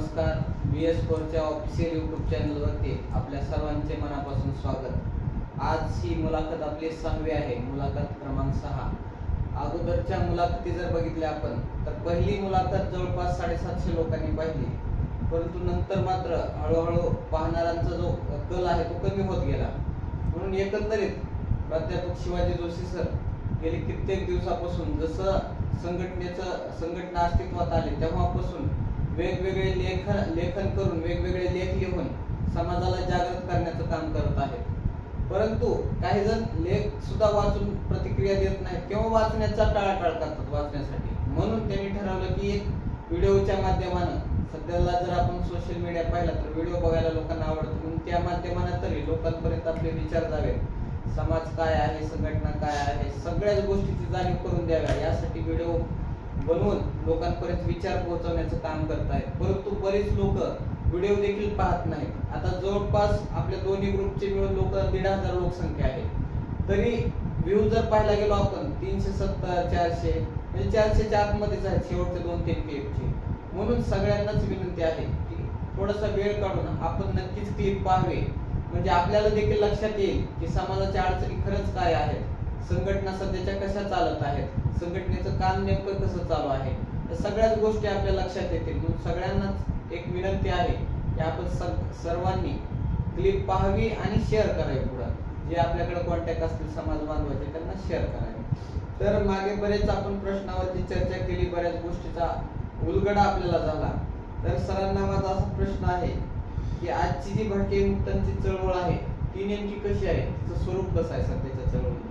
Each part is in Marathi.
नमस्कार. BS4च्या ऑफिशियल यूट्यूब चॅनलवरती आपल्या सर्वांचे मनापासून स्वागत. आज ही मुलाखत आपली 6वी आहे, मुलाखत क्रमांक 6. अगोदरच्या मुलाखती जर बघितल्या आपण तर पहिली मुलाखत जवळपास 750 लोकांनी पाहिली, परंतु नंतर मात्र हळूहळू पाहणाऱ्यांचा जो कल आहे तो कमी होत गेला. म्हणून एकंदरीत प्राध्यापक शिवाजी जोशी सर गेली कित्येक दिवसापासून जसं संघटना अस्तित्वात आली तेव्हापासून वेगवेगळे लेखन करून वेगवेगळे लेख लिहून समाजाला जागृत करण्याचं काम करत आहेत. परंतु काही जण लेख सुद्धा वाचून प्रतिक्रिया देत नाहीत किंवा वाचण्याचा टाळाटाळ करतात वाचण्यासाठी. म्हणून त्यांनी ठरवलं की एक व्हिडिओच्या माध्यमानं, सध्याला जर आपण सोशल मीडिया पाहिला तर व्हिडिओ बघायला लोकांना आवडतं, म्हणून त्या माध्यमानं तरी लोकांपर्यंत आपले विचार जावेत. समाज काय आहे, संघटना काय आहे, सगळ्याच गोष्टीची जाणीव करून द्याव्या यासाठी व्हिडिओ बनवून लोकांपर्यंत विचार पोहोचवण्याचं काम करत आहेत. परंतु बरेच लोक व्हिडिओ देखील पाहत नाहीत. आता जवळपास आपल्या दोन्ही ग्रुपचे मिळून 1,500 लोकसंख्या आहे. तरी व्ह्यू जर पाहायला गेलो आपण 370, 400 म्हणजे 400च्या आतमध्येच आहेत शेवटच्या 2-3 क्लिपची. म्हणून सगळ्यांनाच विनंती आहे की थोडासा वेळ काढून आपण नक्कीच क्लिप पाहावे, म्हणजे आपल्याला देखील लक्षात येईल की समाजाच्या अडचणी खरंच काय आहेत, संघटना सध्याच्या कशा चालत आहेत, संघटनेचं काम नेमकं कसं चालू आहे, या सगळ्याच गोष्टी आपल्या लक्षात येतील. म्हणून सगळ्यांनाच एक विनंती आहे की आपण सर्वांनी क्लिप पाहावी आणि शेअर करावी. पुढे जे आपल्याकडे कॉन्टॅक्ट असतील समाज बांधवाचे त्यांना शेअर करावे. तर मागे बरेच आपण प्रश्नावरती चर्चा केली, बऱ्याच गोष्टीचा उलगडा आपल्याला झाला. तर सरांना माझा असा प्रश्न आहे की आजची जी भटके मुक्तांची चळवळ आहे ती नेमकी कशी आहे, तिचं स्वरूप कसं आहे सध्याच्या चळवळीचं?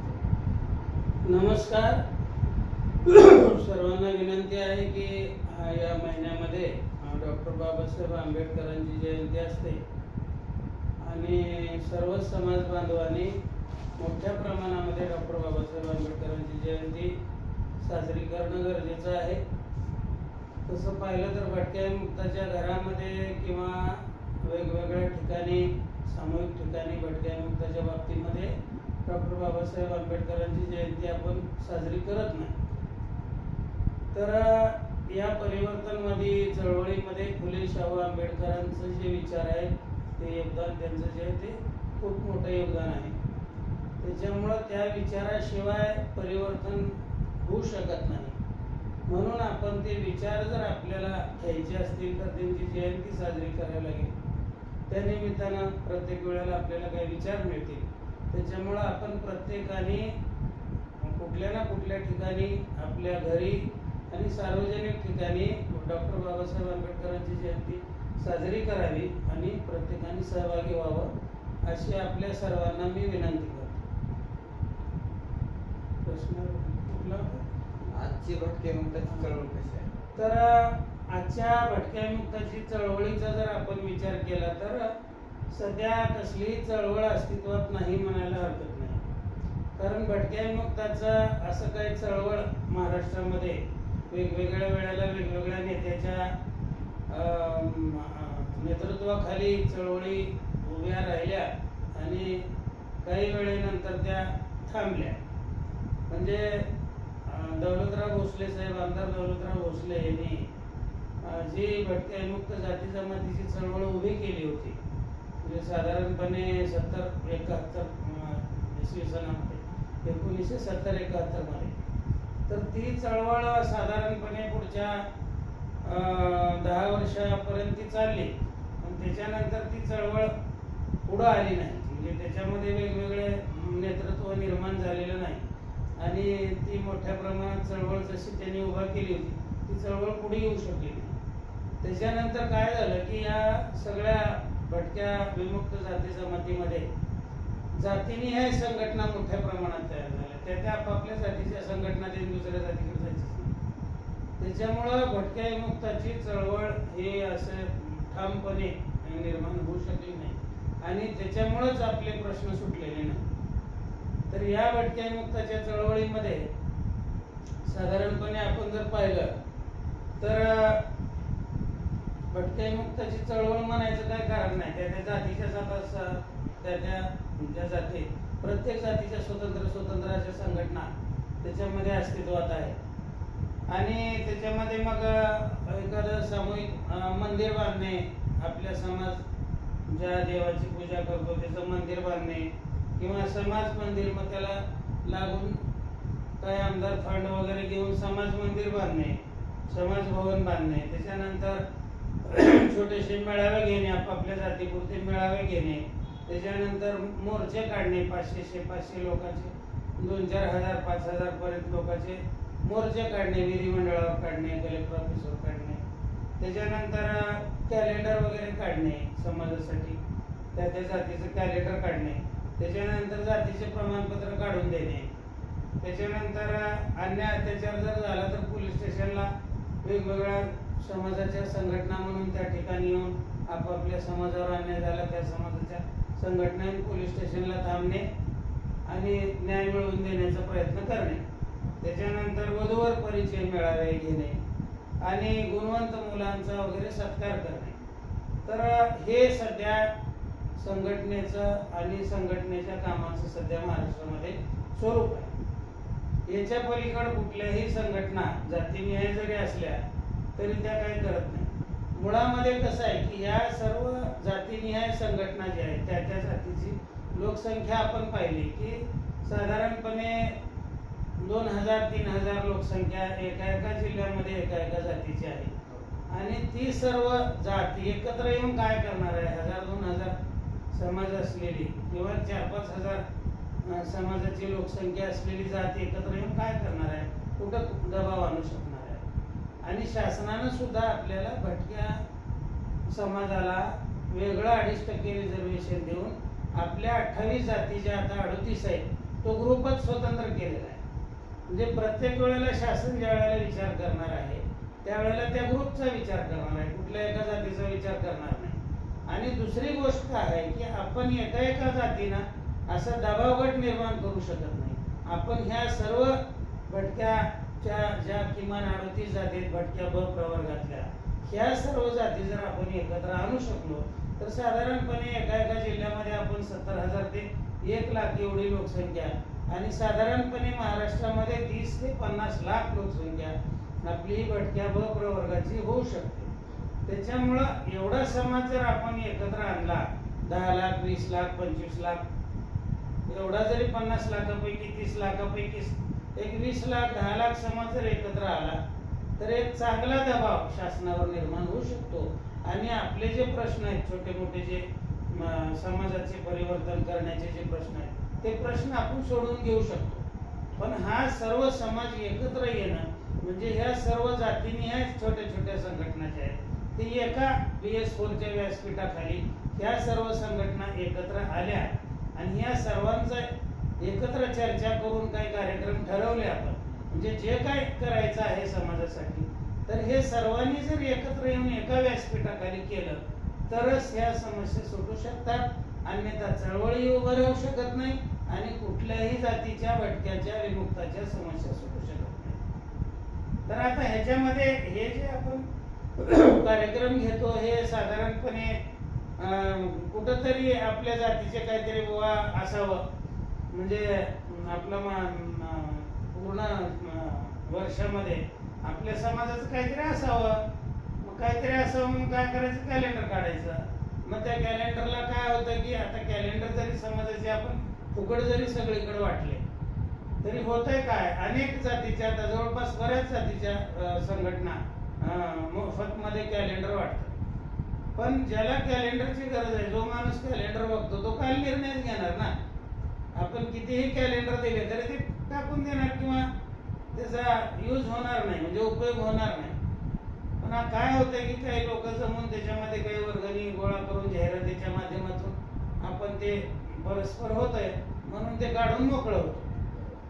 नमस्कार. सर्वांना विनंती आहे की या महिन्यामध्ये डॉक्टर बाबासाहेब आंबेडकरांची जयंती असते आणि सर्व समाज बांधवांनी मोठ्या प्रमाणामध्ये डॉक्टर बाबासाहेब आंबेडकरांची जयंती साजरी करणं गरजेचं आहे. तसं पाहिलं तर भटक्या मुक्ताच्या घरामध्ये किंवा वेगवेगळ्या ठिकाणी, सामूहिक ठिकाणी भटक्या मुक्ताच्या बाबतीमध्ये डॉक्टर बाबासाहेब आंबेडकरांची जयंती आपण साजरी करत नाही. तर या परिवर्तनवादी चळवळीमध्ये फुले शाहू आंबेडकरांचं जे विचार आहेत ते योगदान, त्यांचं जे आहे ते खूप मोठं योगदान आहे. त्याच्यामुळं त्या विचाराशिवाय परिवर्तन होऊ शकत नाही. म्हणून आपण ते विचार जर आपल्याला घ्यायचे असतील तर त्यांची जयंती साजरी करावी लागेल. त्या निमित्तानं प्रत्येक वेळेला आपल्याला काही विचार मिळतील. त्याच्यामुळं आपण प्रत्येकाने कुठल्या ना कुठल्या ठिकाणी आपल्या घरी आणि सार्वजनिक ठिकाणी डॉक्टर बाबासाहेब आंबेडकरांची जयंती साजरी करावी आणि प्रत्येकाने सहभागी व्हावं अशी आपल्या सर्वांना मी विनंती करतो. प्रश्न कुठला? आजची भटके मुक्ताची चळवळ कशी आहे? तर आजच्या भटक्या मुक्ताची चळवळीचा जर आपण विचार केला तर सध्या कसलीही चळवळ अस्तित्वात नाही म्हणायला हरकत नाही. कारण भटक्या मुक्ताचं असं काही चळवळ महाराष्ट्रामध्ये वेगवेगळ्या वेळेला वेगवेगळ्या नेत्याच्या नेतृत्वाखाली चळवळी उभ्या राहिल्या आणि काही वेळेनंतर त्या थांबल्या. म्हणजे दौलतराव भोसले साहेब, आमदार दौलतराव भोसले यांनी जी भटक्या मुक्त जाती जमातीची चळवळ उभी केली होती, म्हणजे साधारणपणे 70-71 इसवी सनामध्ये 1970-71 मध्ये, तर ती चळवळ साधारणपणे पुढच्या 10 वर्षापर्यंत ती चालली. पण त्याच्यानंतर ती चळवळ पुढं आली नाही. म्हणजे त्याच्यामध्ये वेगवेगळे नेतृत्व निर्माण झालेलं नाही आणि ती मोठ्या प्रमाणात चळवळ जशी त्यांनी उभा केली होती ती चळवळ पुढे येऊ शकली नाही. त्याच्यानंतर काय झालं की या सगळ्या भटक्या विमुक्त जाती जमातीमध्ये जातीनिहाय संघटना मोठ्या प्रमाणात तयार झाल्या. त्या आपापल्या जातीच्या संघटना दुसऱ्या जातीकडे जायची. त्याच्यामुळं भटक्या विमुक्ताची चळवळ हे असं ठामपणे निर्माण होऊ शकली नाही आणि त्याच्यामुळेच आपले प्रश्न सुटलेले नाही. तर या भटक्या विमुक्ताच्या चळवळीमध्ये साधारणपणे आपण जर पाहिलं तर भटक्या विमुक्ताची चळवळ म्हणायचं काय कारण नाही. त्या जातीच्या त्या जाती प्रत्येक जातीच्या स्वतंत्र अशा संघटना त्याच्यामध्ये अस्तित्वात आहे आणि त्याच्यामध्ये मग एखादं सामूहिक मंदिर बांधणे, आपल्या समाज ज्या देवाची पूजा करतो त्याचं मंदिर बांधणे किंवा समाज मंदिर, मग त्याला लागून काही आमदार फंड वगैरे घेऊन समाज मंदिर बांधणे, समाज भवन बांधणे, त्याच्यानंतर छोटेसे मेळावे घेणे, आपापल्या जातीपुरते मेळावे घेणे, त्याच्यानंतर मोर्चे काढणे, 500 लोकांचे, 2-4 हजार 5,000 पर्यंत लोकांचे मोर्चे काढणे, विधिमंडळावर काढणे, कलेक्टर ऑफिसवर काढणे, त्याच्यानंतर कॅलेंडर वगैरे काढणे समाजासाठी, त्या जातीचं कॅलेंडर काढणे, त्याच्यानंतर जातीचे प्रमाणपत्र काढून देणे, त्याच्यानंतर अन्याय अत्याचार जर झाला तर पोलीस स्टेशनला वेगवेगळ्या समाजाच्या संघटना म्हणून त्या ठिकाणी येऊन आपापल्या समाजावर अन्याय झाला त्या समाजाच्या संघटनेने पोलीस स्टेशनला थांबणे आणि न्याय मिळवून देण्याचा प्रयत्न करणे, त्याच्यानंतर वधूवर परिचय मेळावे घेणे आणि गुणवंत मुलांचा वगैरे सत्कार करणे. तर हे सध्या संघटनेचं आणि संघटनेच्या कामाचं सध्या महाराष्ट्रामध्ये स्वरूप आहे. याच्या पलीकडे कुठल्याही संघटना जातीनिहाय जरी असल्या तरी त्या काही करत नाही. मुळामध्ये कसं आहे की या सर्व जातीनिहाय संघटना ज्या आहेत त्या त्या जातीची लोकसंख्या आपण पाहिली की साधारणपणे 2,000-3,000 लोकसंख्या एका जिल्ह्यामध्ये एका जातीची आहे आणि ती सर्व जाती एकत्र येऊन काय करणार आहे? 1,000-2,000 समाज असलेली किंवा 4-5 हजार समाजाची लोकसंख्या असलेली जाती एकत्र येऊन काय करणार आहे? कुठं दबाव आणू शकणार आहे? आणि शासनानं सुद्धा आपल्याला भटक्या समाजाला वेगळं 2.5% रिझर्वेशन देऊन आपल्या 28 जातीच्या आता 38 आहेत तो ग्रुपच स्वतंत्र केलेला आहे. म्हणजे प्रत्येक वेळेला शासन ज्या वेळेला विचार करणार आहे त्यावेळेला त्या ग्रुपचा विचार करणार आहे, कुठल्या एका जातीचा विचार करणार नाही. आणि दुसरी गोष्ट आहे की आपण एका जातीनं असा दबावगट निर्माण करू शकत नाही. आपण ह्या सर्व भटक्याच्या ज्या किमान 38 जाती आहेत भटक्या ब प्रवर्गातल्या ह्या सर्व जाती जर आपण एकत्र आणू शकलो तर साधारणपणे एका जिल्ह्यामध्ये आपण 70,000 ते 1 लाख एवढी लोकसंख्या आणि साधारणपणे महाराष्ट्रामध्ये 30 ते 50 लाख लोकसंख्या आपली भटक्या ब प्रवर्गाची होऊ शकते. त्याच्यामुळं एवढा समाज जर आपण एकत्र आणला 10 लाख 20 लाख 25 लाख एवढा जरी 50 लाखापैकी 30 लाखापैकी एक 20 लाख 10 लाख समाज जर एकत्र आला तर एक चांगला दबाव शासनावर निर्माण होऊ शकतो आणि आपले जे प्रश्न आहेत छोटे मोठे जे समाजाचे परिवर्तन करण्याचे जे प्रश्न आहेत ते प्रश्न आपण सोडून घेऊ शकतो. पण हा सर्व समाज एकत्र येणं म्हणजे ह्या सर्व जातीनिहाय छोट्या छोट्या संघटना ज्या आहेत ते एका BS4च्या व्यासपीठाखाली ह्या सर्व संघटना एकत्र आल्या आणि ह्या सर्वांचा एकत्र चर्चा करून काही कार्यक्रम ठरवले आपण म्हणजे जे काय करायचं आहे समाजासाठी तर हे सर्वांनी जर एकत्र येऊन एका व्यासपीठाखाली केलं तरच ह्या समस्या सुटू शकतात. अन्यथा चळवळी उभं राहू शकत नाही आणि कुठल्याही जातीच्या भटक्याच्या विमुक्ताच्या समस्या सुटू शकत नाही. तर आता ह्याच्यामध्ये हे जे आपण कार्यक्रम घेतो हे साधारणपणे कुठंतरी आपल्या जातीचे काहीतरी बुवा असावं म्हणजे आपलं पूर्ण वर्षामध्ये आपल्या समाजाचं काहीतरी असावं. मग काहीतरी असावं म्हणून काय करायचं कॅलेंडर काढायचं. मग त्या कॅलेंडरला काय होतं की आता कॅलेंडर जरी समाजाचे आपण फुकट जरी सगळीकडे वाटले तरी होतंय काय अनेक जातीच्या आता जवळपास बऱ्याच जातीच्या संघटना मोफत मध्ये कॅलेंडर वाटतात. पण ज्याला कॅलेंडरची गरज आहे जो माणूस कॅलेंडर बघतो तो काय निर्णय घेणार ना. आपण कितीही कॅलेंडर दिले तरी ते टाकून देणार किंवा त्याचा यूज होणार नाही म्हणजे उपयोग होणार नाही. पण काय होतंय की काही लोक जमून त्याच्यामध्ये काही वर्गणी गोळा करून जाहिरातीच्या माध्यमातून आपण ते परस्पर होतंय म्हणून ते काढून मोकळं होतं.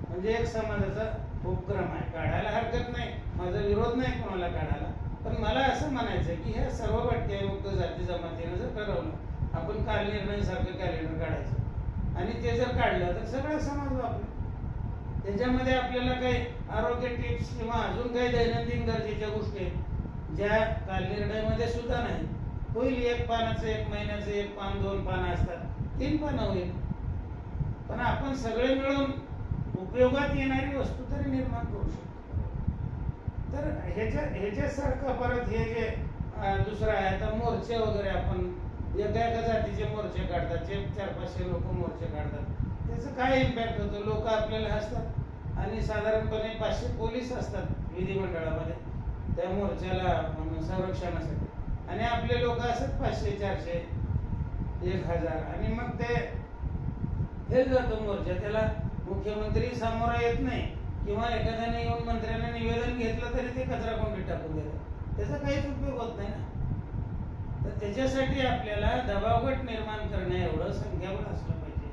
म्हणजे एक समाजाचा उपक्रम आहे काढायला हरकत नाही माझा विरोध नाही कोणाला काढायला. पण मला असं म्हणायचं की ह्या सर्व भटक्यामुक्त जाती जमातीनं जर ठरवलं आपण काल निर्णयासारखं कॅलेंडर काढायचं आणि ते जर काढलं तर सगळा समाज वापरेल. त्याच्यामध्ये आपल्याला काही आरोग्य टिप्स किंवा अजून काही दैनंदिन गरजेच्या गोष्टी ज्या काल निर्णयामध्ये सुद्धा नाही होईल. 1 पानाचं 1 महिन्याचं 1 पान 2 पानं असतात 3 पानं होईल. पण आपण सगळे मिळून उपयोगात येणारी वस्तू तरी निर्माण करू शकतो. तर ह्याच्यासारखं परत हे जे दुसरं आहे आता मोर्चे वगैरे आपण एका एका जातीचे मोर्चे काढतात, जे 400-500 लोक मोर्चे काढतात, त्याचं काय इम्पॅक्ट होतं? लोक आपल्याला हसतात आणि साधारणपणे 500 पोलीस असतात विधिमंडळामध्ये त्या मोर्चाला संरक्षणासाठी, आणि आपले लोक असतात 500, 400, 1000, आणि मग ते हे जातं मोर्चा, त्याला मुख्यमंत्री सामोरा येत नाही किंवा एखाद्याने येऊन मंत्र्यांना निवेदन घेतलं तरी ते कचरा कोंडीत टाकून देतात, त्याचा काहीच उपयोग होत नाही ना. तर त्याच्यासाठी आपल्याला दबावगट निर्माण करण्या एवढं संख्याबळ असलं पाहिजे.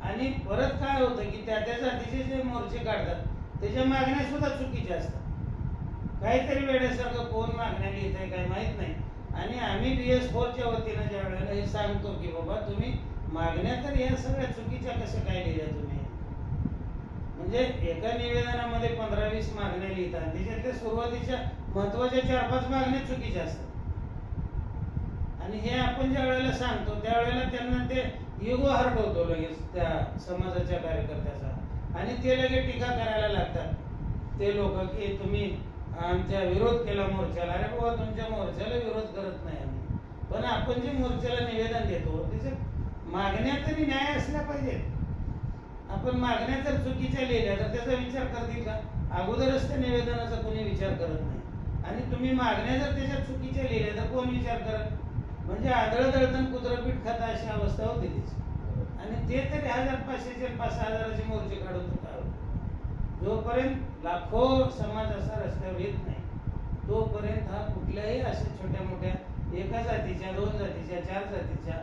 आणि परत काय होतं की त्या जातीचे जे मोर्चे काढतात त्याच्या मागण्या सुद्धा चुकीच्या असतात. काहीतरी वेळेसारखं कोण मागण्या लिहित आहे काय माहित नाही, आणि आम्ही BS4च्या वतीनं ज्या वेळेला हे सांगतो की बाबा तुम्ही मागण्या तर या सगळ्या चुकीच्या कसं काय लिहिल्या तुम्ही, म्हणजे एका निवेदनामध्ये 15-20 मागण्या लिहितात, त्याच्यातल्या सुरुवातीच्या महत्वाच्या 4-5 मागण्या चुकीच्या असतात, आणि हे आपण ज्या वेळेला सांगतो त्यावेळेला त्यांना ते इगो हर्ट होतो लगेच त्या समाजाच्या कार्यकर्त्याचा, आणि ते लगेच टीका करायला लागतात ते लोक की तुम्ही आमच्या विरोध केला मोर्चाला. अरे बाबा तुमच्या मोर्चाला विरोध करत नाही आम्ही, पण आपण जे मोर्चाला निवेदन देतो त्याच्या मागण्या तरी न्याय असल्या पाहिजेत. आपण मागण्या जर चुकीच्या लिहिल्या तर त्याचा विचार करतील का? अगोदरच त्या निवेदनाचा कोणी विचार करत नाही, आणि तुम्ही मागण्या जर त्याच्यात चुकीच्या लिहिल्या तर कोण विचार करत? म्हणजे आदळ दळतन कुत्रपीठ खाता अशी अवस्था होती तिची. आणि ते तरी 1500 5,000चे मोर्चे काढून जोपर्यंत लाखो समाज असा रस्त्यावर येत नाही तोपर्यंत हा कुठल्याही अशा छोट्या मोठ्या एका जातीच्या 2 जातीच्या 4 जातीच्या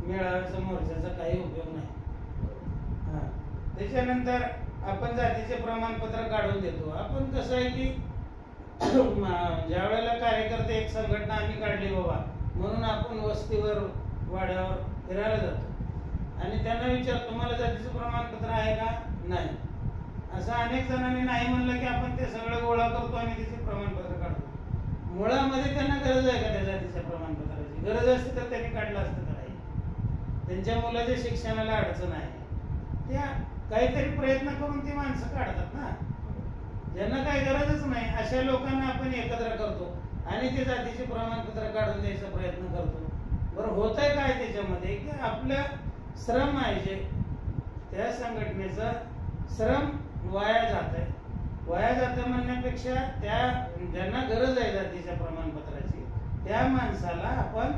मेळाव्याचा मोर्चाचा काही उपयोग नाही. त्याच्यानंतर आपण जातीचे प्रमाणपत्र काढून देतो. आपण कसं आहे की ज्या वेळेला कार्यकर्ते एक संघटना आम्ही काढली बाबा म्हणून आपण वस्तीवर वाड्यावर फिरायला जातो आणि त्यांना विचार तुम्हाला जातीचं प्रमाणपत्र आहे का? नाही. असं अनेक जणांनी नाही म्हणलं की आपण ते सगळं गोळा करतो आणि त्याचे प्रमाणपत्र काढतो. मुळामध्ये त्यांना गरज आहे का त्या जातीच्या प्रमाणपत्राची? गरज असते तर त्यांनी काढलं असतं तर आहे. त्यांच्या मुलाच्या शिक्षणाला अडचण आहे, त्या काहीतरी प्रयत्न करून ती माणसं काढतात ना. ज्यांना काही गरजच नाही अशा लोकांना आपण एकत्र करतो आणि ते जातीचे प्रमाणपत्र काढून द्यायचा प्रयत्न करतो. बरं होत आहे काय त्याच्यामध्ये की आपलं श्रम आहे जे त्या संघटनेचं श्रम वाया जात आहे. वाया जातं म्हणण्यापेक्षा त्या ज्यांना गरज आहे जातीच्या प्रमाणपत्राची त्या माणसाला आपण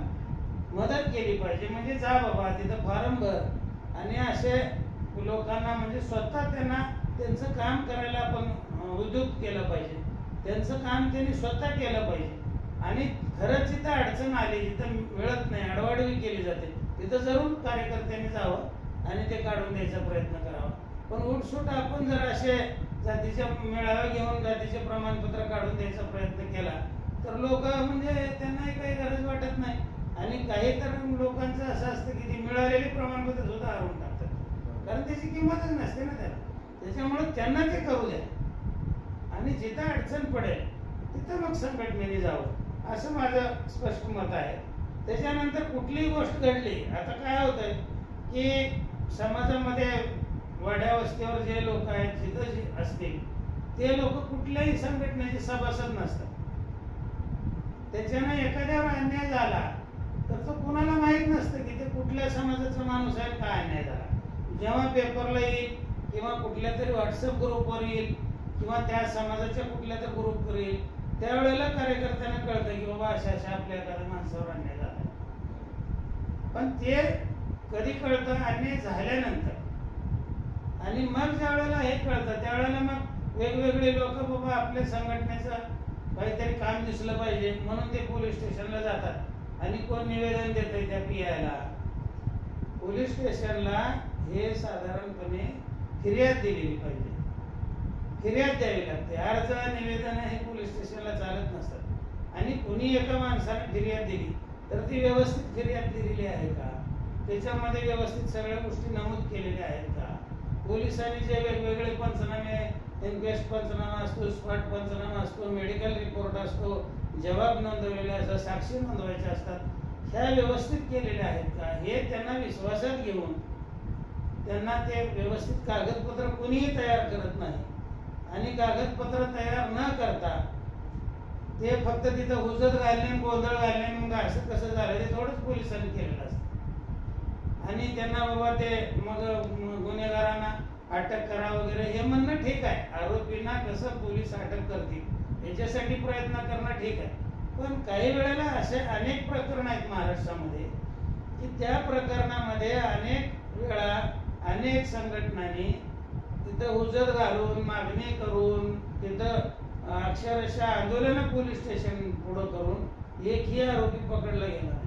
मदत केली पाहिजे. म्हणजे जा बाबा तिथं फॉर्म भर आणि असे लोकांना म्हणजे स्वतः त्यांना त्यांचं काम करायला आपण उद्युक्त केलं पाहिजे. त्यांचं काम त्यांनी स्वतः केलं पाहिजे आणि खरंच जिथं अडचण आली जिथं मिळत नाही अडवाडवी केली जाते तिथं जरूर कार्यकर्त्यांनी जावं आणि ते काढून द्यायचा प्रयत्न करावा. पण उठसूट आपण जर असे जातीच्या मेळावा घेऊन जातीचे प्रमाणपत्र काढून द्यायचा प्रयत्न केला तर लोक म्हणजे त्यांनाही काही गरज वाटत नाही. आणि काही तर लोकांचं असं असतं की ती मिळालेली प्रमाणपत्र सुद्धा हरवून टाकतात कारण त्याची किंमतच नसते ना त्याला. त्याच्यामुळे त्यांना ते करू द्या आणि जिथं अडचण पडेल तिथं मग संघटनेने जावं असं माझं स्पष्ट मत आहे. त्याच्यानंतर कुठलीही गोष्ट घडली आता काय होतंय की समाजामध्ये वाड्या वस्तीवर जे लोक आहेत जिथं असतील ते लोक कुठल्याही संघटनेचे सभासद नसतात. त्याच्यानं एखाद्यावर अन्याय झाला तर तो कुणाला माहीत नसतं की ते कुठल्या समाजाचा माणूस आहे काय अन्याय झाला. जेव्हा पेपरला येईल किंवा कुठल्या तरी व्हॉट्सअप ग्रुपवर येईल किंवा त्या समाजाच्या कुठल्या तरी ग्रुपवर येईल त्यावेळेला कार्यकर्त्यांना कळतं की बाबा अशा अशा आपल्या एखाद्या माणसावर अन्याय झाला. पण ते कधी कळतं? अन्याय झाल्यानंतर. आणि मग ज्या वेळेला हे कळतं त्यावेळेला मग वेगवेगळे लोक बाबा आपल्या संघटनेचं काहीतरी काम दिसलं पाहिजे म्हणून ते पोलीस स्टेशनला जातात आणि कोण निवेदन देतंय त्या PIला. पोलीस स्टेशनला हे साधारणपणे फिर्याद दिलेली पाहिजे. फिर्याद द्यावी लागते. अर्ज निवेदन हे पोलीस स्टेशनला चालत नसतात. आणि कुणी एका माणसाने फिर्याद दिली तर ती व्यवस्थित फिर्याद दिलेली आहे का? त्याच्यामध्ये व्यवस्थित सगळ्या गोष्टी नमूद केलेल्या आहेत का? पोलिसांनी जे वेगवेगळे पंचनामे इन्क्वेस्ट पंचनामा असतो, स्पॉट पंचनामा असतो, मेडिकल रिपोर्ट असतो, जबाब नोंदवलेले असतात, साक्षी नोंदवायच्या असतात, ह्या व्यवस्थित केलेल्या आहेत का हे त्यांना विश्वासात घेऊन त्यांना ते व्यवस्थित कागदपत्र कोणीही तयार करत नाही आणि कागदपत्र तयार न करता ते फक्त तिथं हुजत घालणे गोंधळ घालणे मग असं कसं झालं ते थोडंच पोलिसांनी केलेलं असतं आणि त्यांना बाबा ते मग गुन्हेगारांना अटक करा वगैरे हे म्हणणं ठीक आहे. आरोपींना कसं पोलीस अटक करतील याच्यासाठी प्रयत्न करणं ठीक आहे. पण काही वेळेला असे अनेक प्रकरण आहेत महाराष्ट्रामध्ये की त्या प्रकरणामध्ये अनेक वेळा अनेक संघटनांनी तिथं हुजत घालून मागणी करून तिथं अक्षरशः आंदोलन पोलीस स्टेशन पुढं करून एकही आरोपी पकडला गेला नाही.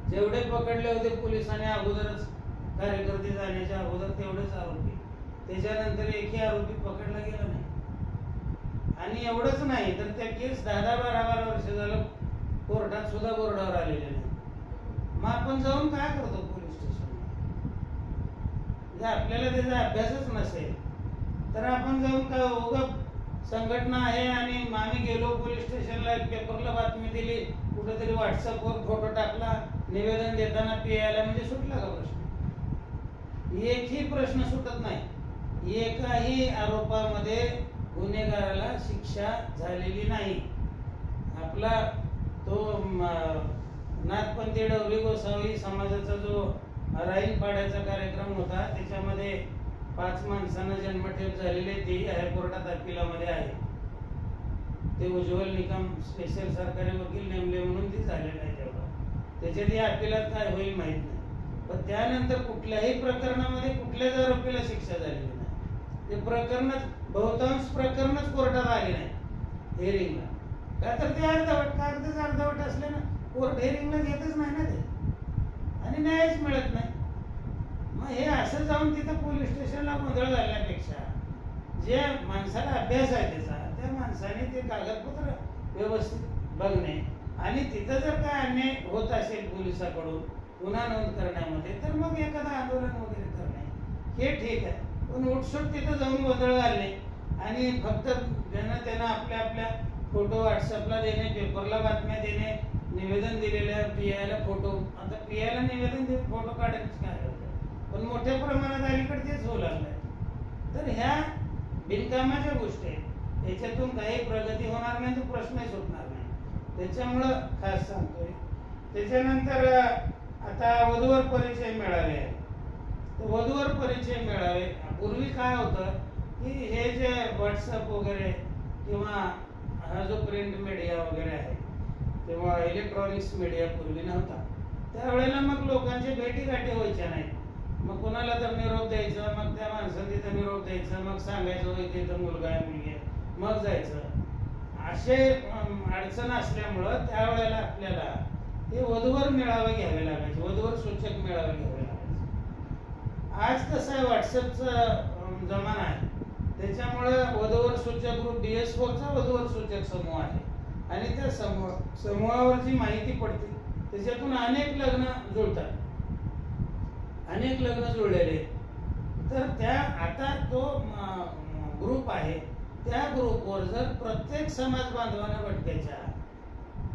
जेवढे पकडले होते पोलिसांनी अगोदरच कार्यकर्ते जाण्याच्या अगोदर तेवढेच आरोपी, त्याच्यानंतर एकही आरोपी पकडला गेला नाही. आणि एवढंच नाही तर त्या केस 10-12 वर्ष झालं कोर्टात सुद्धा बोर्डावर आलेले नाही. मग आपण जाऊन काय करतो पोलीस स्टेशनला? म्हणजे आपल्याला त्याचा अभ्यासच नसेल तर आपण जाऊन काय उगाच संघटना आहे आणि आम्ही गेलो पोलीस स्टेशनला, एक पेपरला बातमी दिली, कुठेतरी व्हॉट्सअपवर फोटो टाकला, निवेदन देताना पियाला म्हणजे सुटला का प्रश्न? एकही प्रश्न सुटत नाही. एकाही आरोपामध्ये गुन्हेगाराला शिक्षा झालेली नाही. आपला तो नाथपंथी डवरी गोसावी समाजाचा जो राईन पाड्याचा कार्यक्रम होता त्याच्यामध्ये 5 माणसांना जन्मठेप झालेले ते हायकोर्टात अपिलामध्ये आहे. ते उज्ज्वल निकम स्पेशल सरकारी वकील नेमले म्हणून ते झालेलं आहे. तेवढं त्याच्यात या अपिलात काय होईल माहित नाही. पण त्यानंतर कुठल्याही प्रकरणामध्ये कुठल्याच आरोपीला शिक्षा झालेली नाही. ते प्रकरणच बहुतांश प्रकरणच कोर्टात आले नाही हेरिंगला. का तर ते अर्धवट असले ना कोर्ट हेरिंगला घेतच नाही ना ते आणि न्यायच मिळत नाही. मग हे असं जाऊन तिथं पोलीस स्टेशनला गोंधळ घालण्यापेक्षा जे माणसाला अभ्यास आहे त्या माणसाने ते कागदपत्र व्यवस्थित बघणे आणि तिथं जर काय अन्याय होत असेल पोलिसाकडून गुन्हा नोंद करण्यामध्ये तर मग एखादं आंदोलन वगैरे करणे हे ठीक आहे. पण उठसूट तिथं जाऊन गोंधळ घालणे आणि फक्त त्यांना आपल्या फोटो व्हॉट्सअपला देणे, पेपरला बातम्या देणे, निवेदन दिलेल्या पीआयला फोटो, आता पीआयला निवेदन देऊन फोटो काढायचं काय पण मोठ्या प्रमाणात अलीकडे तेच होऊ लागलंय. तर ह्या बिनकामाच्या गोष्टी आहेत, याच्यातून काही प्रगती होणार नाही, तो प्रश्नच सुटणार नाही. त्याच्यामुळं खास सांगतोय. त्याच्यानंतर आता वधूवर परिचय मेळावे आहे. वधूवर परिचय मेळावे पूर्वी काय होतं की हे जे व्हॉट्सअप वगैरे किंवा हा जो प्रिंट मीडिया वगैरे आहे किंवा इलेक्ट्रॉनिक्स मीडिया पूर्वी नव्हता, त्यावेळेला मग लोकांचे भेटीगाठी व्हायच्या नाहीत. मग कोणाला तर निरोप द्यायचा, मग त्या माणसाला तिथं निरोप द्यायचा, मग सांगायचं इथे मुलगा आहे मुलगी आहे, मग जायचं. असे अडचण असल्यामुळं त्यावेळेला आपल्याला हे वधूवर मेळावे घ्यावे लागायचे, वधूवर सूचक मेळावे घ्यावे लागायचे. आज कसं आहे व्हॉट्सअपचा जमाना आहे, त्याच्यामुळं वधूवर सूचक ग्रुप DS4चा वधूवर सूचक समूह आहे आणि त्या समूहावरची माहिती पडते. त्याच्यातून अनेक लग्न जुळतात, अनेक लग्न जुळलेले. तर त्या आता तो ग्रुप आहे, त्या ग्रुपवर जर प्रत्येक समाज बांधवांना भटक्याच्या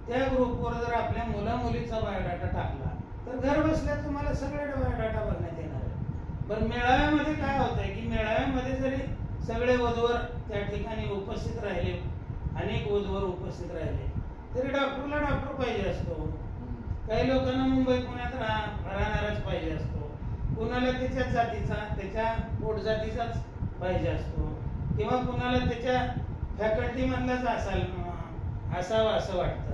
त्या ग्रुपवर जर आपल्या मुला मुलीचा बायोडाटा टाकला तर घर बसल्या तुम्हाला सगळे बायोडाटा बघण्यात येणार आहे. बरं मेळाव्यामध्ये काय होतंय की मेळाव्यामध्ये जरी सगळे वधूवर त्या ठिकाणी उपस्थित राहिले, अनेक वधूवर उपस्थित राहिले, तरी डॉक्टरला डॉक्टर पाहिजे असतो. काही लोकांना मुंबई पुण्यात राहणारच पाहिजे असतो, कुणाला त्याच्या जातीचा त्याच्या पोट जातीचाच पाहिजे असतो किंवा कुणाला त्याच्या फॅकल्टी मधलाच असावा असं वाटतं.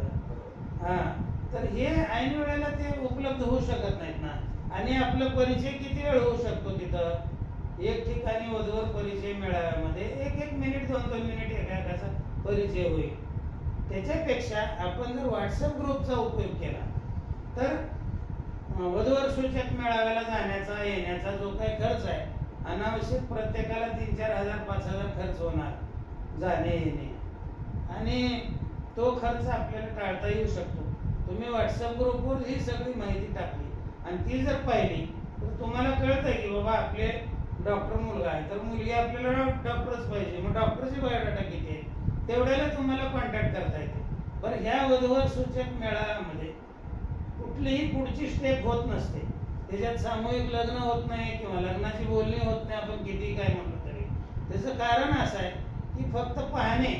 तर हे ऐन वेळेला ते उपलब्ध होऊ शकत नाहीत ना. आणि आपलं परिचय किती वेळ होऊ शकतो तिथं एक ठिकाणी वधूवर परिचय मेळाव्यामध्ये 1-1 मिनिट 2-2 मिनिट एकाचा परिचय होईल. त्याच्यापेक्षा आपण जर व्हॉट्सअप ग्रुपचा उपयोग केला तर वधूवर सूचक मेळाव्याला जाण्याचा येण्याचा जो काही खर्च आहे अनावश्यक प्रत्येकाला 3-4 हजार 5,000 खर्च होणार जाणे येणे, आणि तो खर्च आपल्याला टाळता येऊ शकतो. तुम्ही व्हॉट्सअप ग्रुपवर ही सगळी माहिती टाकली आणि ती जर पाहिली तर तुम्हाला कळत आहे की बाबा आपले डॉक्टर मुलगा आहे तर मुलगी आपल्याला डॉक्टरच पाहिजे, मग डॉक्टरची बायोडाटा किती आहे तेवढ्याला तुम्हाला कॉन्टॅक्ट करता येते. बरं ह्या वधूवर सूचक मेळाव्यामध्ये कुठलीही पुढची स्टेप होत नसते, त्याच्यात सामूहिक लग्न होत नाही किंवा लग्नाची बोलणी होत नाही. आपण किती काय म्हणलं तरी त्याचं कारण असं आहे की फक्त पाहणे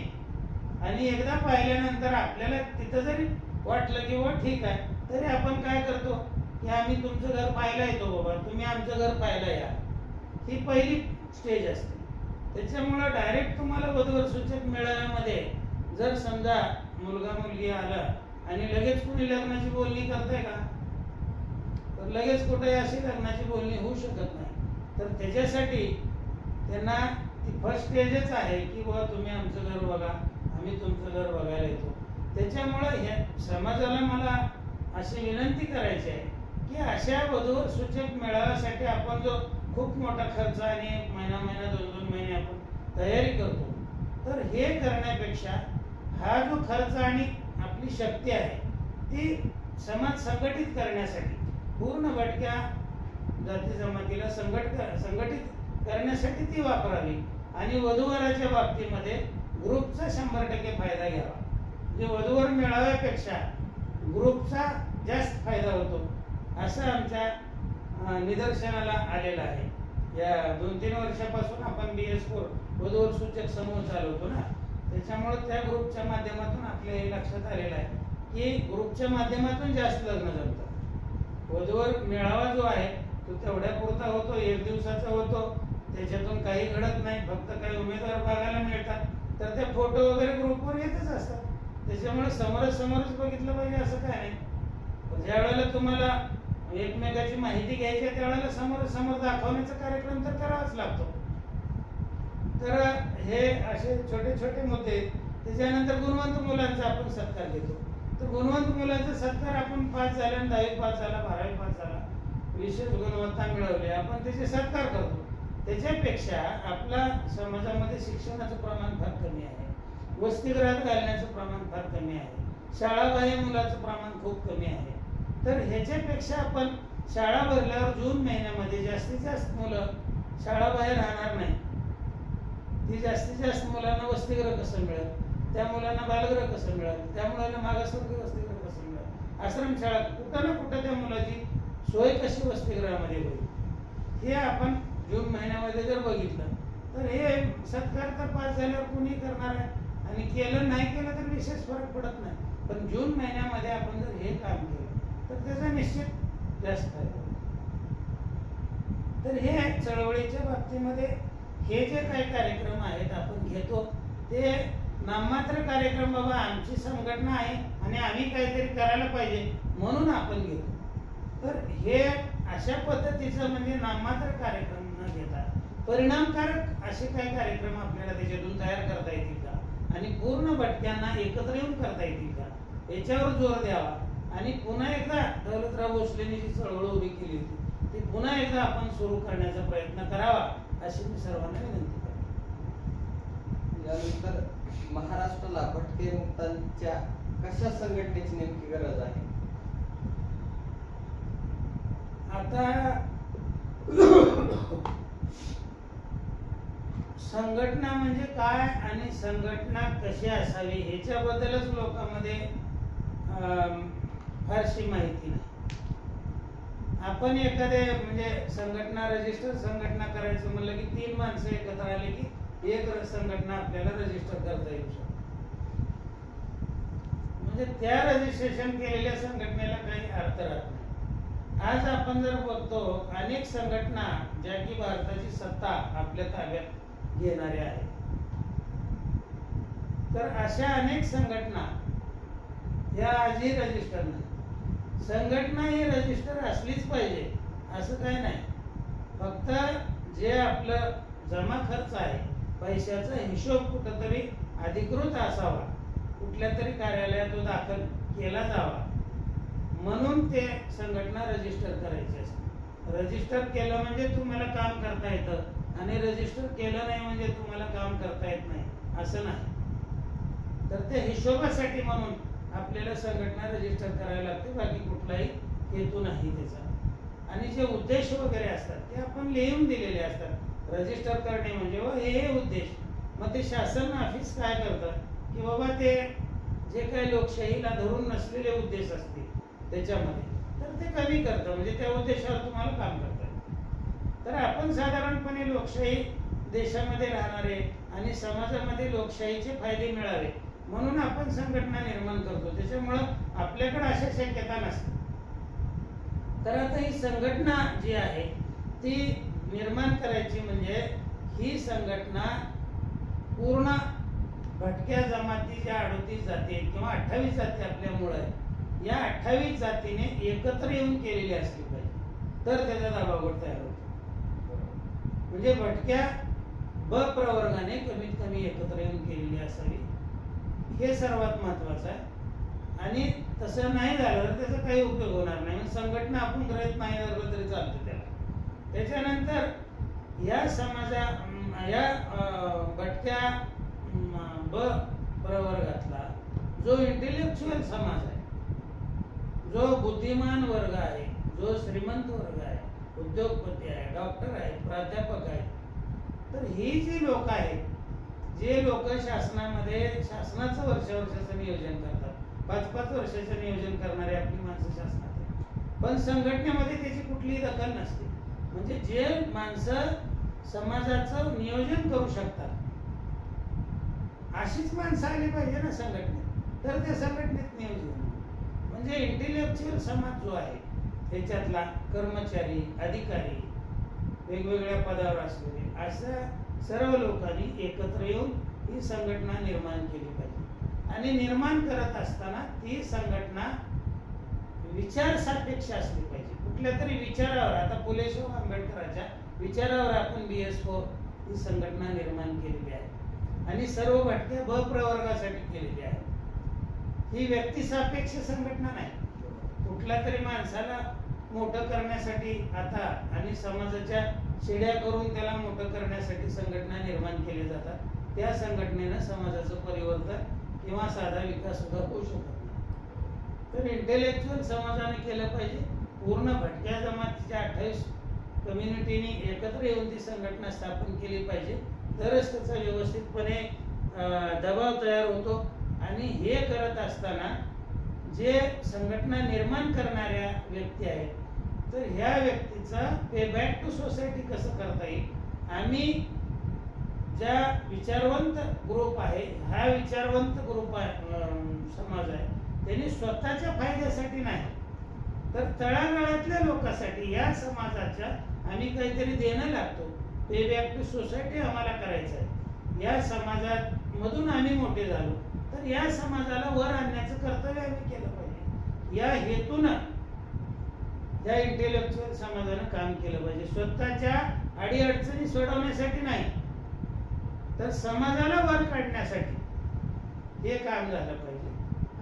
आणि एकदा पाहिल्यानंतर आपल्याला तिथं जरी वाटलं की ठीक आहे, तरी आपण काय करतो की आम्ही तुमचं घर पाहायला येतो बाबा, तुम्ही आमचं घर पाहायला या. ही पहिली स्टेज असते. त्याच्यामुळं डायरेक्ट तुम्हाला वधूवर सूचक मेळाव्यामध्ये जर समजा मुलगा मुलगी आला आणि लगेच कुणी लग्नाची बोलणी करताय का? तर लगेच कुठे अशी लग्नाची बोलणी होऊ शकत नाही. तर त्याच्यासाठी त्यांना ती फर्स्ट स्टेजच आहे की बाबा तुम्ही आमचं घर बघा, आम्ही तुमचं घर बघायला येतो. त्याच्यामुळं ह्या समाजाला मला अशी विनंती करायची आहे की अशा वधूवर सूचक मेळाव्यासाठी आपण जो खूप मोठा खर्च आणि महिना 2 महिने आपण तयारी करतो, तर हे करण्यापेक्षा हा जो खर्च आणि आपली शक्ती आहे ती समाज संघटित करण्यासाठी, पूर्ण भटक्या जाती जमातीला संघटित करण्यासाठी ती वापरावी आणि वधूवराच्या बाबतीमध्ये ग्रुपचा 100% फायदा घ्यावा. जे वधूवर मेळाव्यापेक्षा ग्रुपचा जास्त फायदा होतो असं आमच्या निदर्शनाला आलेलं आहे. या 2-3 वर्षापासून आपण BS4 वधूवर सूचक समूह चालवतो ना, त्याच्यामुळे त्या ग्रुपच्या माध्यमातून आपल्या हे लक्षात आलेलं आहे की ग्रुपच्या माध्यमातून जास्त लग्न जमतात. वधूवर मेळावा जो आहे तो तेवढ्या पुरता होतो, 1 दिवसाचा होतो, त्याच्यातून काही घडत नाही. फक्त काही उमेदवार बघायला मिळतात, तर ते फोटो वगैरे ग्रुपवर येतच असतात. त्याच्यामुळे समोरच बघितलं पाहिजे असं काय नाही. ज्या वेळेला तुम्हाला एकमेकाची माहिती घ्यायची आहे त्यावेळेला समोर दाखवण्याचा कार्यक्रम तर करावाच लागतो. तर हे असे छोटे छोटे मुद्दे. त्याच्यानंतर गुणवंत मुलांचा आपण सत्कार घेतो. तर गुणवंत मुलांचा सत्कार आपण पास झाला, 10वी पास झाला, 12वी पास झाला, विशेष गुणवत्ता मिळवली, आपण त्याचे सत्कार करतो. त्याच्यापेक्षा आपल्या समाजामध्ये शिक्षणाचं प्रमाण फार कमी आहे, वसतिगृहात घालण्याचं प्रमाण फार कमी आहे, शाळाबाह्य मुलाचं प्रमाण खूप कमी आहे. तर ह्याच्यापेक्षा आपण शाळा भरल्यावर जून महिन्यामध्ये जास्तीत जास्त मुलं शाळाबाहेर राहणार नाही. ती जास्तीत जास्त मुलांना वसतिगृह कसं मिळेल, त्या मुलांना बालगृह कसं मिळेल, त्या मुलांना मागासवर्गीय वसतिगृह कसं मिळेल, आश्रमशाळा कुठं ना कुठं त्या मुलाची सोय कशी वसतिगृहामध्ये होईल, हे आपण जून महिन्यामध्ये जर बघितलं तर हे सत्कार तर पास झाल्यावर कुणी करणार आहे आणि केलं नाही केलं तर विशेष फरक पडत नाही. पण जून महिन्यामध्ये आपण जर हे काम केलं तर त्याचा निश्चित जास्त फायदा होतो. तर हे चळवळीच्या बाबतीमध्ये हे जे काही कार्यक्रम आहेत आपण घेतो ते नाममात्र कार्यक्रम, बाबा आमची संघटना आहे आणि आम्ही काहीतरी करायला पाहिजे म्हणून आपण घेतो. तर हे अशा पद्धतीचं म्हणजे नाममात्र कार्यक्रम न घेता परिणामकारक असे काही कार्यक्रम आपल्याला त्याच्यातून तयार करता येतील का आणि पूर्ण भटक्यांना एकत्र येऊन करता येतील का याच्यावर जोर द्यावा. आणि पुन्हा एकदा दौलतराव भोसलेंनी जी चळवळ उभी केली होती ती पुन्हा एकदा आपण सुरू करण्याचा प्रयत्न करावा अशी मी सर्वांना विनंती करतो. यानंतर महाराष्ट्राला भटके मुक्तांच्या कशा संघटनेची नेमकी गरज आहे? आता संघटना म्हणजे काय आणि संघटना कशी असावी ह्याच्याबद्दलच लोकांमध्ये फारशी माहिती नाही. आपण एखादे म्हणजे संघटना रजिस्टर संघटना करायचं म्हणलं की 3 माणसं एकत्र आले की एक संघटना आपल्याला रजिस्टर करता येऊ शकते. म्हणजे त्या रजिस्ट्रेशन केलेल्या संघटनेला काही अर्थ राहत नाही. आज आपण जर बघतो अनेक संघटना ज्या की भारताची सत्ता आपल्या ताब्यात घेणाऱ्या आहेत, तर अशा अनेक संघटना या आजही रजिस्टर नाही. संघटना ही रजिस्टर असलीच पाहिजे असं काही नाही. फक्त जे आपलं जमा खर्च आहे पैशाचा हिशोब कुठंतरी अधिकृत असावा, कुठल्या तरी कार्यालयात तो दाखल केला जावा म्हणून ते संघटना रजिस्टर करायची असते. रजिस्टर केलं म्हणजे तुम्हाला काम करता येतं आणि रजिस्टर केलं नाही म्हणजे तुम्हाला काम करता येत नाही असं नाही. तर ते हिशोबासाठी म्हणून आपल्याला संघटना रजिस्टर करायला लागते, बाकी कुठलाही हेतू नाही त्याचा. आणि जे उद्देश वगैरे असतात ते आपण लिहून दिलेले असतात. रजिस्टर करणे म्हणजे हे उद्देश. मग ते शासन ऑफिस काय करतं की बाबा ते जे काही लोकशाहीला धरून नसलेले उद्देश असतील त्याच्यामध्ये तर ते कमी करतं, म्हणजे त्या उद्देशावर तुम्हाला काम करता येईल. तर आपण साधारणपणे लोकशाही देशामध्ये राहणारे आणि समाजामध्ये लोकशाहीचे फायदे मिळावे म्हणून आपण संघटना निर्माण करतो. त्याच्यामुळं आपल्याकडे अशा शक्यता नसतात. तर आता ही संघटना जी आहे ती निर्माण करायची म्हणजे ही संघटना पूर्ण भटक्या जमाती ज्या 38 जाती आहेत किंवा 28 जाती आपल्यामुळे या 28 जातीने एकत्र येऊन केलेली असली पाहिजे, तर त्याचा दबावगट तयार होतो. म्हणजे भटक्या ब प्रवर्गाने कमीत कमी एकत्र येऊन केलेली असावी, हे सर्वात महत्वाचं आहे. आणि तसं नाही झालं तर त्याचा काही उपयोग होणार नाही. संघटना आपण गृहीत नाही धरलं तरी चालतं त्याला. त्याच्यानंतर या समाजा या भटक्या ब प्रवर्गातला जो इंटेलेक्च्युअल समाज आहे, जो बुद्धिमान वर्ग आहे, जो श्रीमंत वर्ग आहे, उद्योगपती आहे, डॉक्टर आहे, प्राध्यापक आहे, तर ही जी लोक आहेत, जे लोक शासनामध्ये शासनाचं वर्षाचं नियोजन करतात, 5-5 वर्षाचं नियोजन करणारे आपली माणसं शासनात आहेत, पण संघटनेमध्ये त्याची कुठलीही दखल नसते. म्हणजे जे माणसं समाजाचं नियोजन करू शकतात अशीच माणसं आली पाहिजे ना संघटनेत, तर त्या संघटनेत नियोजन. म्हणजे इंटेलेक्च्युअल समाज जो आहे त्याच्यातला कर्मचारी, अधिकारी, वेगवेगळ्या पदावर असलेले अशा सर्व लोकांनी एकत्र येऊन ही संघटना निर्माण केली पाहिजे. आणि निर्माण करत असताना ती संघटना विचार सापेक्ष असली पाहिजे. कुठल्या तरी विचारावर, आता फुले शाहू आंबेडकरांच्या विचारावर आपण BS4 ही संघटना निर्माण केलेली आहे आणि सर्व भटक्या ब प्रवर्गासाठी केलेली आहे. ही व्यक्ती सापेक्ष संघटना नाही. कुठल्या तरी माणसाला मोठं करण्यासाठी आता आणि समाजाच्या शिड्या करून त्याला मोठं करण्यासाठी संघटना निर्माण केल्या जातात. त्या संघटनेनं समाजाचं परिवर्तन किंवा साधा विकास सुद्धा होऊ शकत नाही. तर इंटेलेक्च्युअल समाजाने केलं पाहिजे. पूर्ण भटक्या जमातीच्या 28 कम्युनिटीने एकत्र येऊन ती संघटना स्थापन केली पाहिजे, तरच त्याचा व्यवस्थितपणे दबाव तयार होतो. आणि हे करत असताना जे संघटना निर्माण करणाऱ्या व्यक्ती आहेत, तर ह्या व्यक्तीचा पे बॅक टू सोसायटी कसं करता येईल. आम्ही ज्या विचारवंत ग्रुप आहे, हा विचारवंत ग्रुप समाज आहे, त्यांनी स्वतःच्या फायद्यासाठी नाही तर तळागाळातल्या लोकांसाठी या समाजाच्या आम्ही काहीतरी देणं लागतो. पे बॅक टू सोसायटी आम्हाला करायचं आहे. या समाजामधून आम्ही मोठे झालो तर या समाजाला वर आणण्याचं कर्तव्य आम्ही केलं पाहिजे. या हेतूनं या इंटेलेक्च्युअल समाजानं काम केलं पाहिजे. स्वतःच्या अडीअडचणी सोडवण्यासाठी नाही तर समाजाला वर काढण्यासाठी हे काम झालं पाहिजे.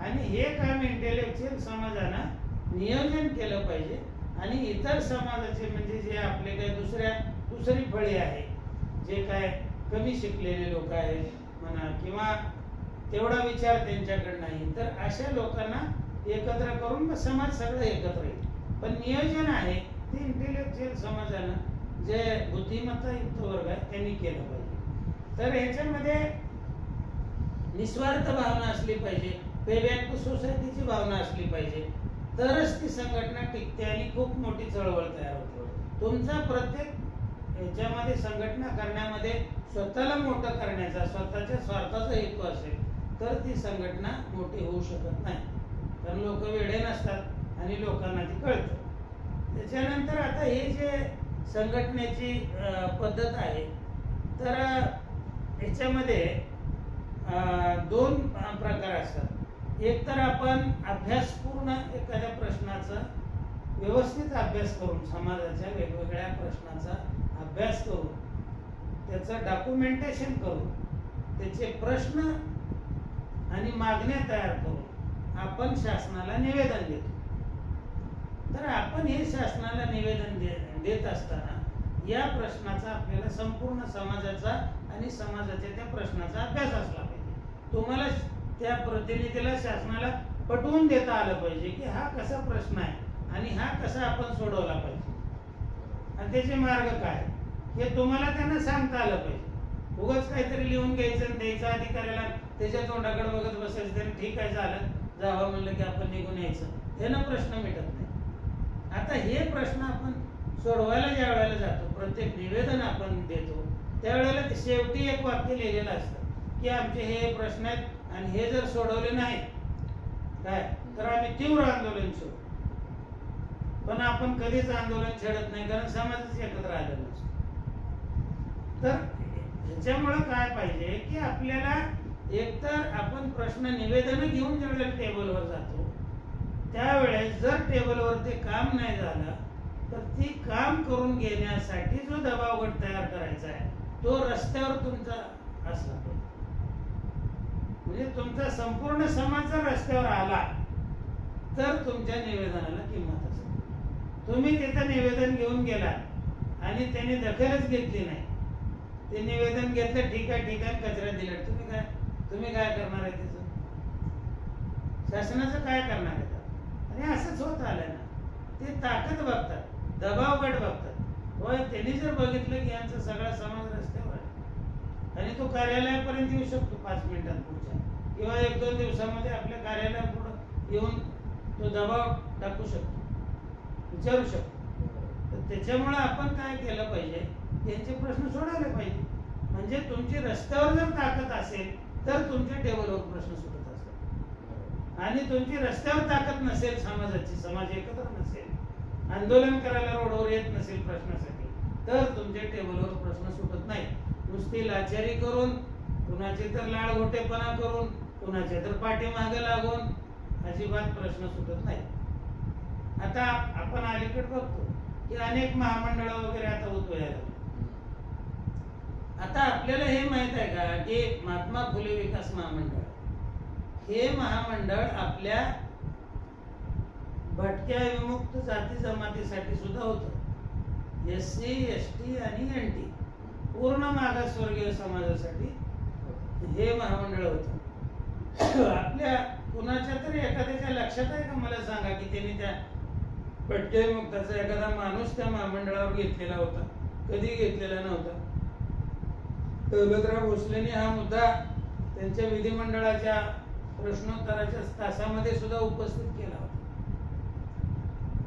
आणि हे काम इंटेलेक्च्युअल समाजानं नियोजन केलं पाहिजे. आणि इतर समाजाचे म्हणजे जे आपले काय दुसरी फळी आहे, जे काय कमी शिकलेले लोक आहेत म्हणा किंवा तेवढा विचार त्यांच्याकडे नाही, तर अशा लोकांना एकत्र करून मग समाज सगळं एकत्र येईल. पण नियोजन आहे ते इंटेलेक्च्युअल समाजानं जे बुद्धिमत्तायुक्त वर्ग आहे त्यांनी केलं पाहिजे. तर ह्याच्यामध्ये निस्वार्थ भावना असली पाहिजे, पे बॅक टू सोसायटीची भावना असली पाहिजे, तरच ती संघटना टिकते आणि खूप मोठी चळवळ तयार होते. तुमचा प्रत्येक ह्याच्यामध्ये संघटना करण्यामध्ये स्वतःला मोठं करण्याचा, स्वतःच्या स्वार्थाचा हेतू असेल तर ती संघटना मोठी होऊ शकत नाही. कारण लोक वेडे नसतात आणि लोकांना ती कळतं. त्याच्यानंतर आता हे जे संघटनेची पद्धत आहे, तर ह्याच्यामध्ये 2 प्रकार असतात. एक तर आपण अभ्यासपूर्ण एखाद्या प्रश्नाचा व्यवस्थित अभ्यास करून, समाजाच्या वेगवेगळ्या प्रश्नाचा अभ्यास करून, त्याचं डॉक्युमेंटेशन करून, त्याचे प्रश्न आणि मागण्या तयार करून आपण शासनाला निवेदन देतो. तर आपण हे शासनाला निवेदन देत असताना या प्रश्नाचा आपल्याला संपूर्ण समाजाचा आणि समाजाच्या त्या प्रश्नाचा अभ्यास असला पाहिजे. तुम्हाला त्या प्रतिनिधीला शासनाला पटवून देता आलं पाहिजे की हा कसा प्रश्न आहे आणि हा कसा आपण सोडवला पाहिजे आणि त्याचे मार्ग काय हे तुम्हाला त्यांना सांगता आलं पाहिजे. उगाच काहीतरी लिहून घ्यायचं आणि द्यायचं अधिकाऱ्याला, त्याच्या तोंडाकडे बघत बसायचं, त्याने ठीक आहे झालं जावं म्हणलं की आपण निघून यायचं, त्यानं प्रश्न मिटत नाही. आता हे प्रश्न आपण सोडवायला ज्या वेळेला जातो, प्रत्येक निवेदन आपण देतो त्यावेळेला शेवटी एक वाक्य लिहिलेलं असतं की आमचे हे प्रश्न आहेत आणि हे जर सोडवले नाही काय तर आम्ही तीव्र आंदोलन छेडू. पण आपण कधीच आंदोलन छेडत नाही, कारण समाजच एकत्र आलेला नसतो. तर ह्याच्यामुळं काय पाहिजे की आपल्याला एकतर आपण प्रश्न निवेदन घेऊन ज्यावेळेला टेबलवर जातो त्यावेळेस जर टेबलवर ते काम नाही झालं तर ती काम करून घेण्यासाठी जो दबाव गट तयार करायचा आहे तो रस्त्यावर तुमचा असला पाहिजे. म्हणजे तुमचा संपूर्ण समाज जर रस्त्यावर आला तर तुमच्या निवेदनाला किंमत असेल. तुम्ही तिथं निवेदन घेऊन गेला आणि त्यांनी दखलच घेतली नाही, ते निवेदन घेतलं ठीक आहे कचऱ्यात दिलं, तुम्ही काय करणार आहे त्याचं? शासनाचं काय करणार आहे? आणि असंच होत आलं ना. ते ताकद बघतात, दबाव गट बघतात. होय, त्यांनी जर बघितलं की यांचा सगळा समाज रस्त्यावर आहे आणि तो कार्यालयापर्यंत येऊ शकतो 5 मिनिटात पुढच्या किंवा 1-2 दिवसामध्ये आपल्या कार्यालयापुढे येऊन तो दबाव टाकू शकतो, विचारू शकतो. तर त्याच्यामुळे आपण काय केलं पाहिजे, त्यांचे प्रश्न सोडवले पाहिजे. म्हणजे तुमची रस्त्यावर जर ताकद असेल तर तुमच्या टेबलवर प्रश्न सुटत असतात. आणि तुमची रस्त्यावर ताकद नसेल समाजाची, समाज एकत्र नसेल, आंदोलन करायला रोडवर येत नसेल प्रश्नासाठी, तर तुमच्या टेबलवर प्रश्न सुटत नाही. नुसती लाचारी करून, कुणाचे तर लाळघोटेपणा करून, कुणाचे तर पाठीमागे लागून अजिबात प्रश्न सुटत नाही. आता आपण अलीकडे बघतो की अनेक महामंडळ वगैरे आता उतवायला. आता आपल्याला हे माहित आहे का की महात्मा फुले विकास महामंडळ हे महामंडळ आपल्या भटक्या विमुक्त जाती जमातीसाठी सुद्धा होतं. SC, ST आणि NT पूर्ण मागासवर्गीय समाजासाठी हे महामंडळ होतं. आपल्या कुणाच्या तरी एखाद्याच्या लक्षात आहे का मला सांगा की त्यांनी त्या भटक्या विमुक्ताचा एखादा माणूस त्या महामंडळावर घेतलेला होता? कधी घेतलेला नव्हता. दौलतराव भोसलेंनी हा मुद्दा त्यांच्या विधिमंडळाच्या प्रश्नोत्तराच्या तासामध्ये सुद्धा उपस्थित केला होता.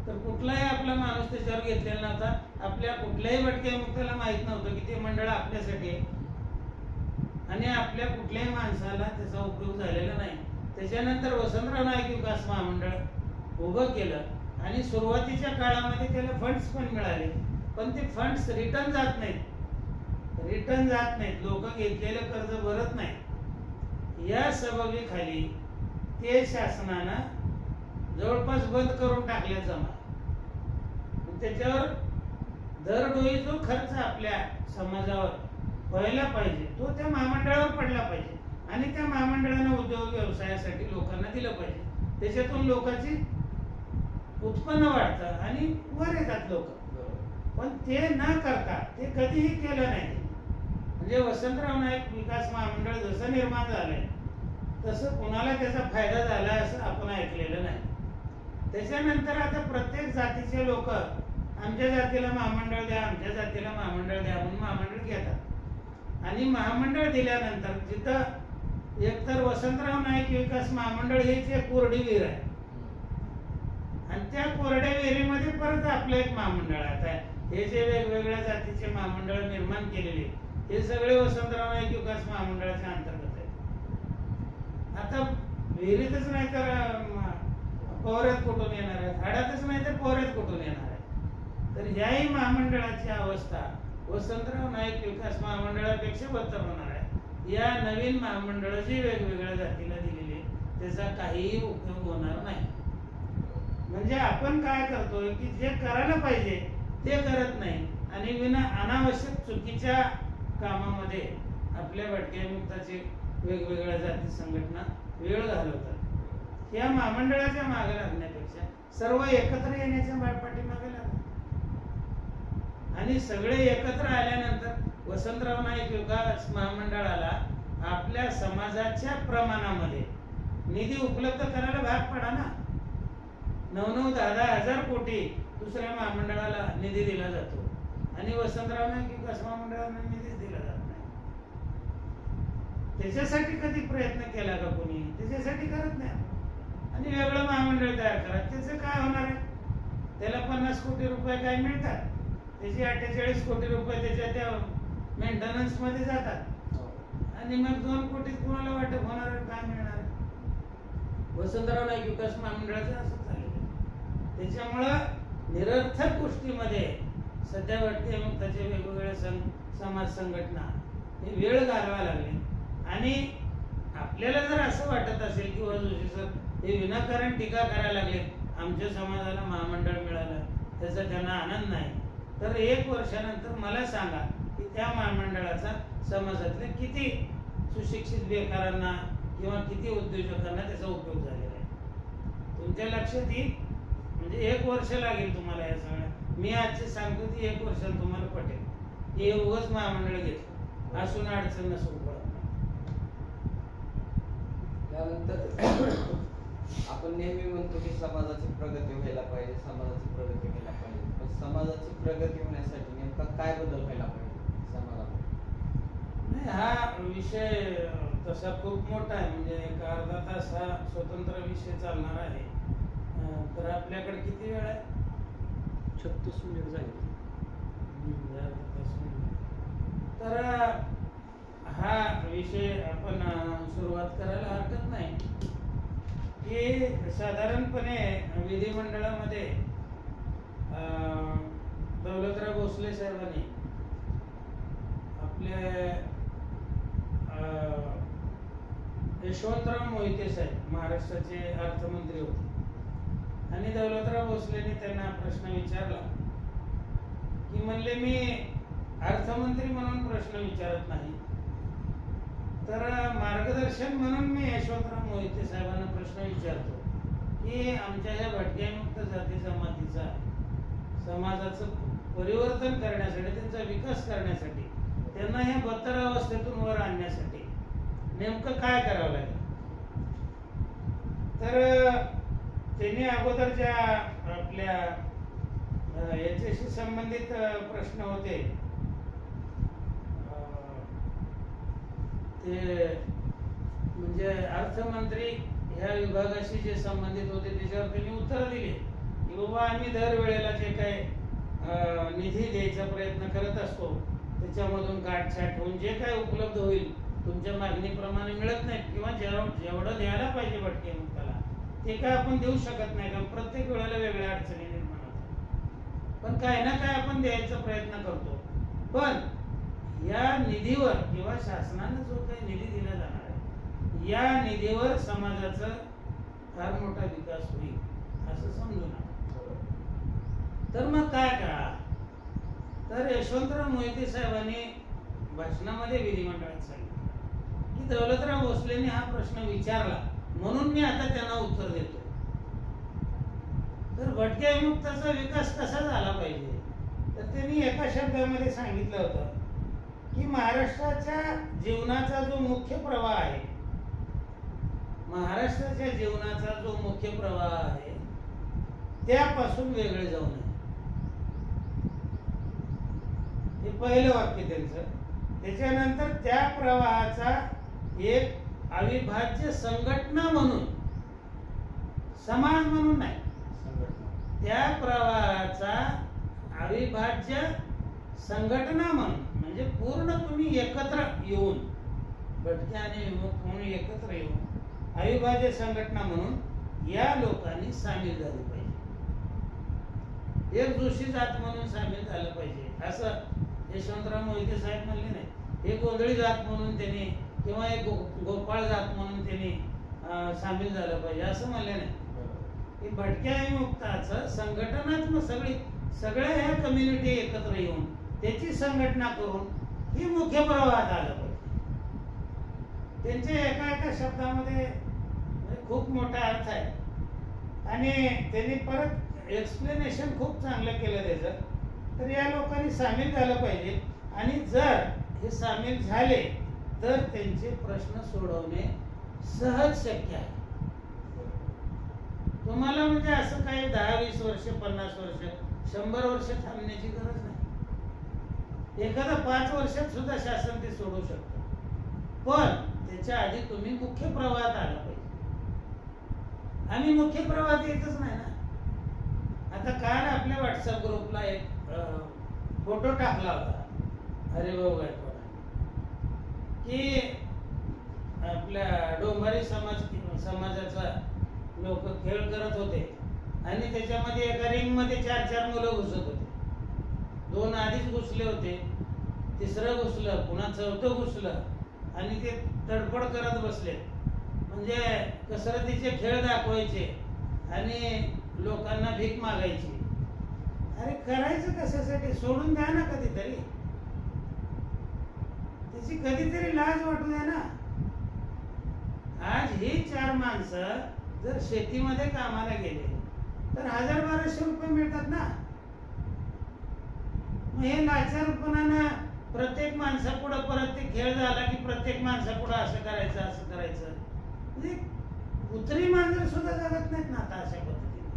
तर कुठलाही आपला माणूस त्याच्यावर घेतलेला नव्हता. आपल्या कुठल्याही भटक्या मुक्ताला माहित नव्हतं की ते मंडळ आपल्यासाठी आहे आणि आपल्या कुठल्याही माणसाला त्याचा उपयोग झालेला नाही. त्याच्यानंतर वसंतराव नाईक विकास महामंडळ उभं केलं आणि सुरुवातीच्या काळामध्ये त्याला फंड्स पण मिळाले, पण ते फंड्स रिटर्न जात नाहीत. लोक घेतलेलं कर्ज भरत नाही. या सबबीखाली ते शासनानं जवळपास बंद करून टाकल्या जमा. त्याच्यावर दरडोई जो खर्च आपल्या समाजावर व्हायला पाहिजे तो त्या महामंडळावर पडला पाहिजे आणि त्या महामंडळानं उद्योग व्यवसायासाठी लोकांना दिलं पाहिजे. त्याच्यातून लोकांची उत्पन्न वाढतं आणि वर येतात लोक. पण ते न करता ते कधीही केलं नाही. म्हणजे वसंतराव नाईक विकास महामंडळ जसं निर्माण झालंय तसं कुणाला त्याचा फायदा झाला असं आपण ऐकलेलं नाही. त्याच्यानंतर आता प्रत्येक जातीचे लोक आमच्या जातीला महामंडळ द्या, आमच्या जातीला महामंडळ द्या म्हणून महामंडळ घेतात. आणि महामंडळ दिल्यानंतर जिथं एकतर वसंतराव नाईक विकास महामंडळ हेच एक कोरडी विहीर आहे आणि त्या कोरड्या विहिरीमध्ये परत आपलं एक महामंडळ आहे. हे जे वेगवेगळ्या जातीचे महामंडळ निर्माण केलेले हे सगळे वसंतराव नाईक विकास महामंडळाच्या अंतर्गत आहे. आता विहिरीतच नाही तर पोहऱ्यात कुठून येणार आहे, झाडातच नाही तर पोहऱ्यात कुठून येणार आहे. तर याही महामंडळाची अवस्था वसंतराव नाईक विकास महामंडळापेक्षा बदतर होणार आहे. या नवीन महामंडळ जी वेगवेगळ्या जातीला दिलेली त्याचा काहीही उपयोग होणार नाही. म्हणजे आपण काय करतोय की जे करायला पाहिजे ते करत नाही आणि विना अनावश्यक चुकीच्या कामामध्ये आपल्या भटक्या मुक्ताचे वेगवेगळ्या जाती संघटना वेळ घालवतात. या महामंडळाच्या मागे लागण्यापेक्षा सर्व एकत्र येण्याच्या पाठीमागे लागतात आणि सगळे एकत्र आल्यानंतर वसंतराव नाईक विकास महामंडळाला आपल्या समाजाच्या प्रमाणामध्ये निधी उपलब्ध करायला भाग पडा ना. 9-10 हजार कोटी दुसऱ्या महामंडळाला निधी दिला जातो आणि वसंतराव नाईक विकास महामंडळाला निधी दिला जात नाही. त्याच्यासाठी कधी प्रयत्न केला का कोणी? त्याच्यासाठी करत नाही. आणि वेगळं महामंडळ तयार करा, त्याचं काय होणार आहे? त्याला 50 कोटी रुपये काय मिळतात, त्याचे 48 कोटी रुपये त्याच्या त्या मेंटेनन्स मध्ये जातात आणि मग 2 कोटीत कोणाला वाटप होणार आहे, काय मिळणार? वसंतराव नाईक विकास महामंडळाचं असं चाललेलं आहे. त्याच्यामुळं निरर्थक गोष्टीमध्ये सध्या भटके मुक्ताचे वेगवेगळ्या समाज संघटना हे वेळ घालवा लागले. आणि आपल्याला जर असं वाटत असेल की जोशी सर हे विनाकारण टीका करायला लागले, आमच्या समाजाला महामंडळ मिळालं त्याचा त्यांना आनंद नाही, तर 1 वर्षानंतर मला सांगा की त्या महामंडळाचा समाजातल्या किती सुशिक्षित बेकारांना किंवा किती उद्योजकांना त्याचा उपयोग झालेला आहे. तुमच्या लक्षात येईल. म्हणजे 1 वर्ष लागेल तुम्हाला या सगळ्या. मी आजचे सांगतो ती 1 वर्षात तुम्हाला पटेल. हे उगाच महामंडळ घेतलं असून अडचण नसून पडत. त्यानंतर आपण नेहमी म्हणतो की समाजाची प्रगती व्हायला पाहिजे, समाजाची प्रगती व्हायला पाहिजे. पण समाजाची प्रगती होण्यासाठी नेमका काय बदल व्हायला पाहिजे समाजामध्ये? नाही, हा विषय तसा खूप मोठा आहे. म्हणजे एक अर्धा तास हा स्वतंत्र विषय चालणार आहे. तर आपल्याकडे किती वेळ आहे? 36 मिनिट झाले. तर हा विषय आपण सुरुवात करायला हरकत नाही की साधारणपणे विधिमंडळामध्ये दौलतराव भोसले साहेबांनी आपले यशवंतराव मोहिते साहेब महाराष्ट्राचे अर्थमंत्री होते आणि दौलतराव भोसलेने त्यांना प्रश्न विचारला की म्हणले मी अर्थमंत्री म्हणून प्रश्न विचारत नाही, तर मार्गदर्शन म्हणून मी यशवंतराव मोहिते साहेबांना प्रश्न विचारतो की आमच्या या भटक्यामुक्त जाती जमातीचा समाजाचं परिवर्तन करण्यासाठी, त्यांचा विकास करण्यासाठी, त्यांना ह्या बत्तर अवस्थेतून वर आणण्यासाठी नेमकं काय करावं लागेल? तर त्यांनी अगोदरच्या आपल्या याच्याशी संबंधित प्रश्न होते ते म्हणजे अर्थमंत्री ह्या विभागाशी जे संबंधित होते त्याच्यावर त्यांनी उत्तर दिले की बाबा आम्ही दरवेळेला जे काही निधी द्यायचा प्रयत्न करत असतो त्याच्यामधून गाठछाट होऊन जे काय उपलब्ध होईल तुमच्या मागणीप्रमाणे मिळत नाही किंवा जेवढं द्यायला पाहिजे भटके मुक्ताला ते काय आपण देऊ शकत नाही, कारण प्रत्येक वेळेला वेगळ्या अडचणी निर्माण होतात. पण काय ना काय आपण द्यायचा प्रयत्न करतो. पण या निधीवर किंवा शासनाने जो काही निधी दिला जाणार आहे या निधीवर समाजाचा फार मोठा विकास होईल असं समजू नका. तर मग काय करा? तर यशवंतराव मोहिते साहेबांनी भाषणामध्ये विधिमंडळात सांगितलं की दौलतराव भोसलेंनी हा प्रश्न विचारला म्हणून मी आता त्यांना उत्तर देतो. तर भटक्या विमुक्ताचा विकास कसा झाला पाहिजे? तर त्यांनी एका शब्दामध्ये सांगितलं होतं की महाराष्ट्राच्या जीवनाचा जो मुख्य प्रवाह आहे, महाराष्ट्राच्या जीवनाचा जो मुख्य प्रवाह आहे त्यापासून वेगळे जाऊ नये. हे पहिलं वाक्य त्यांचं. त्याच्यानंतर त्या प्रवाहाचा एक अविभाज्य संघटना म्हणून, समाज म्हणून नाही, त्या प्रवाहाचा अविभाज्य संघटना म्हणून, म्हणजे पूर्ण तुम्ही एकत्र येऊन भटके आणि विमुक्त म्हणून एकत्र येऊन अविभाज्य संघटना म्हणून या लोकांनी सामील झाले पाहिजे. एक जोशी जात म्हणून सामील झालं पाहिजे असं यशवंतराव मोहिते साहेब म्हणले नाही. एक गोंधळी जात म्हणून त्यांनी किंवा एक गोपाळ जात म्हणून त्यांनी सामील झालं पाहिजे असं म्हणले नाही. की भटक्या विमुक्ताचं संघटनात्मक सगळ्या ह्या कम्युनिटी एकत्र येऊन त्याची संघटना करून ही मुख्य प्रवाहात आलं पाहिजे. त्यांच्या एका शब्दामध्ये खूप मोठा अर्थ आहे आणि त्यांनी परत एक्सप्लेनेशन खूप चांगलं केलं त्याचं. तर या लोकांनी सामील झालं पाहिजे आणि जर हे सामील झाले तर त्यांचे प्रश्न सोडवणे सहज शक्य आहे. तुम्हाला म्हणजे असं काही 10-20 वर्ष, 50 वर्ष, 100 वर्ष थांबण्याची गरज नाही. एखादा 5 वर्षात सुद्धा शासन ते सोडू शकतं. पण त्याच्या आधी तुम्ही मुख्य प्रवाहात आला पाहिजे. आम्ही मुख्य प्रवाहात येतच नाही ना. आता काल आपल्या व्हॉट्सअप ग्रुपला एक फोटो टाकला होता हरिभाऊ गायकवाड की आपल्या डोंबारी समाजाचा लोक खेळ करत होते आणि त्याच्यामध्ये एका रिंग मध्ये 4-4 मुलं घुसत होते. 2 आधीच घुसले होते, तिसरं घुसलं, पुन्हा चौथं घुसलं आणि ते तडफड करत बसले. म्हणजे कसरतीचे खेळ दाखवायचे आणि लोकांना भीक मागायची. अरे करायचं कशासाठी? सोडून द्या ना कधीतरी, त्याची कधीतरी लाज वाटू द्या ना. आज ही 4 माणसं जर शेतीमध्ये कामाला गेले तर 1000-1200 रुपये मिळतात ना. मग हे लाचारपणानं प्रत्येक माणसापुढं परत ते खेळ झाला की प्रत्येक माणसापुढं असं करायचं असं करायचं. म्हणजे कुत्री मांजर सुद्धा जगत नाहीत ना आता अशा पद्धतीने.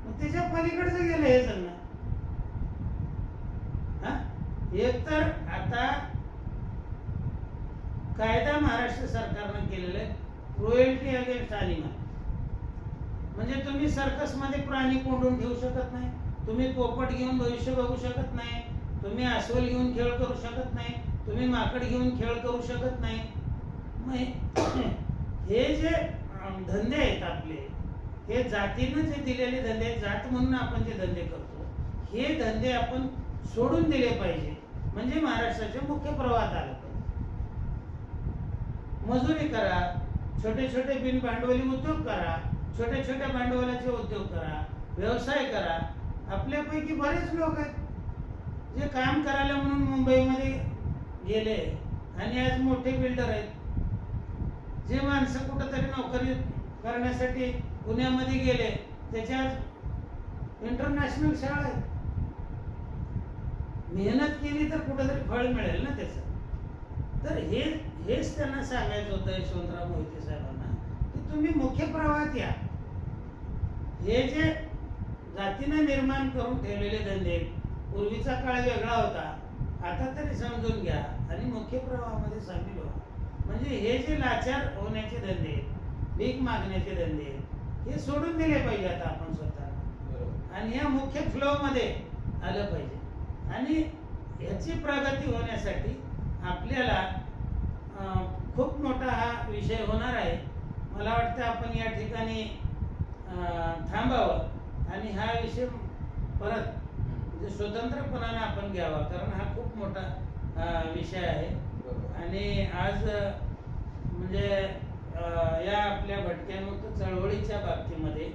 मग त्याच्या पलीकडचं गेलं हे जगणं. एक तर आता कायदा महाराष्ट्र सरकारनं केलेला आहे क्रुएल्टी अगेन्स्ट एनिमल. म्हणजे तुम्ही सर्कस मध्ये प्राणी कोंडून ठेवू शकत नाही, तुम्ही पोपट घेऊन भविष्य बघू शकत नाही, तुम्ही अस्वल घेऊन खेळ करू शकत नाही, तुम्ही माकड घेऊन खेळ करू शकत नाही. मग हे जे धंदे आहेत आपले, हे जातीनं जे दिलेले धंदे आहेत, जात म्हणून आपण जे धंदे करतो, हे धंदे आपण सोडून दिले पाहिजे. म्हणजे महाराष्ट्राच्या मुख्य प्रवाहात आलं पाहिजे. मजुरी करा, छोटे छोटे बिन भांडवली उद्योग करा, छोट्या छोट्या भांडवलाचे उद्योग करा, व्यवसाय करा. आपल्यापैकी बरेच लोक आहेत जे काम करायला म्हणून मुंबईमध्ये गेले आणि आज मोठे बिल्डर आहेत. जे माणसं कुठंतरी नोकरी करण्यासाठी पुण्यामध्ये गेले, त्याच्यात इंटरनॅशनल शाळा आहेत. मेहनत केली तर कुठंतरी फळ मिळेल ना त्याचं. तर हेच त्यांना सांगायचं होतं यशवंतराव मोहिते साहेबांना की तुम्ही मुख्य प्रवाहात या. हे जे जातीनं निर्माण करून ठेवलेले धंदे, पूर्वीचा काळ वेगळा होता, आता तरी समजून घ्या आणि मुख्य प्रवाहामध्ये सामील व्हा. म्हणजे हे जे लाचार होण्याचे धंदे, भीक मागण्याचे धंदे, हे सोडून दिले पाहिजे आता आपण स्वतः आणि या मुख्य फ्लो मध्ये आलं पाहिजे. आणि याची प्रगती होण्यासाठी आपल्याला खूप मोठा हा विषय होणार आहे. मला वाटतं आपण या ठिकाणी थांबावं आणि हा विषय परत म्हणजे स्वतंत्रपणाने आपण घ्यावा, कारण हा खूप मोठा विषय आहे. आणि आज म्हणजे या आपल्या भटक्यामुक्त चळवळीच्या बाबतीमध्ये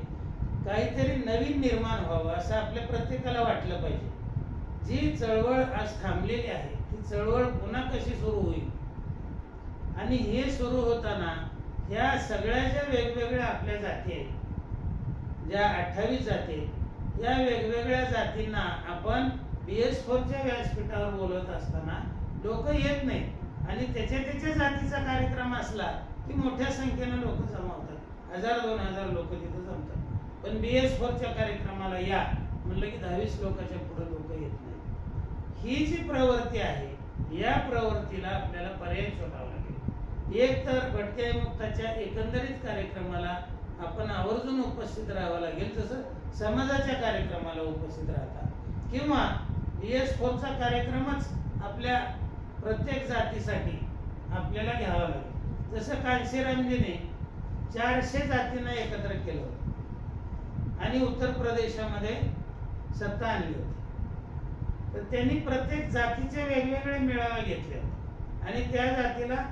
काहीतरी नवीन निर्माण व्हावं असं आपल्या प्रत्येकाला वाटलं पाहिजे. जी चळवळ आज थांबलेली आहे ती चळवळ पुन्हा कशी सुरू होईल. आणि हे सुरू होताना ह्या सगळ्या ज्या वेगवेगळ्या आपल्या जाती आहेत, ज्या 28 जाती आहेत, या वेगवेगळ्या जातींना आपण BS4च्या व्यासपीठावर बोलत असताना लोक येत नाहीत. आणि त्याच्या जातीचा कार्यक्रम असला की मोठ्या संख्येनं लोक जमा होतात, 1000-2000 लोक तिथे जमतात. पण BS4च्या कार्यक्रमाला या म्हणलं की 10-20 लोकांच्या पुढे लोक येत नाही. ही जी प्रवृत्ती आहे, या प्रवृत्तीला आपल्याला पर्याय शोधावा लागेल. एक तर भटक्या मुक्ताच्या एकंदरीत कार्यक्रमाला आपण आवर्जून उपस्थित राहावं लागेल, जसं समाजाच्या कार्यक्रमाला उपस्थित राहतात, किंवा BS4चा कार्यक्रमच आपल्या प्रत्येक जातीसाठी आपल्याला घ्यावा लागेल. जसं कांशीरामजीने 400 जातींना एकत्र केलं होतं आणि उत्तर प्रदेशामध्ये सत्ता आणली होती. तर त्यांनी प्रत्येक जातीचे वेगवेगळे मेळावे घेतले होते आणि त्या जातीला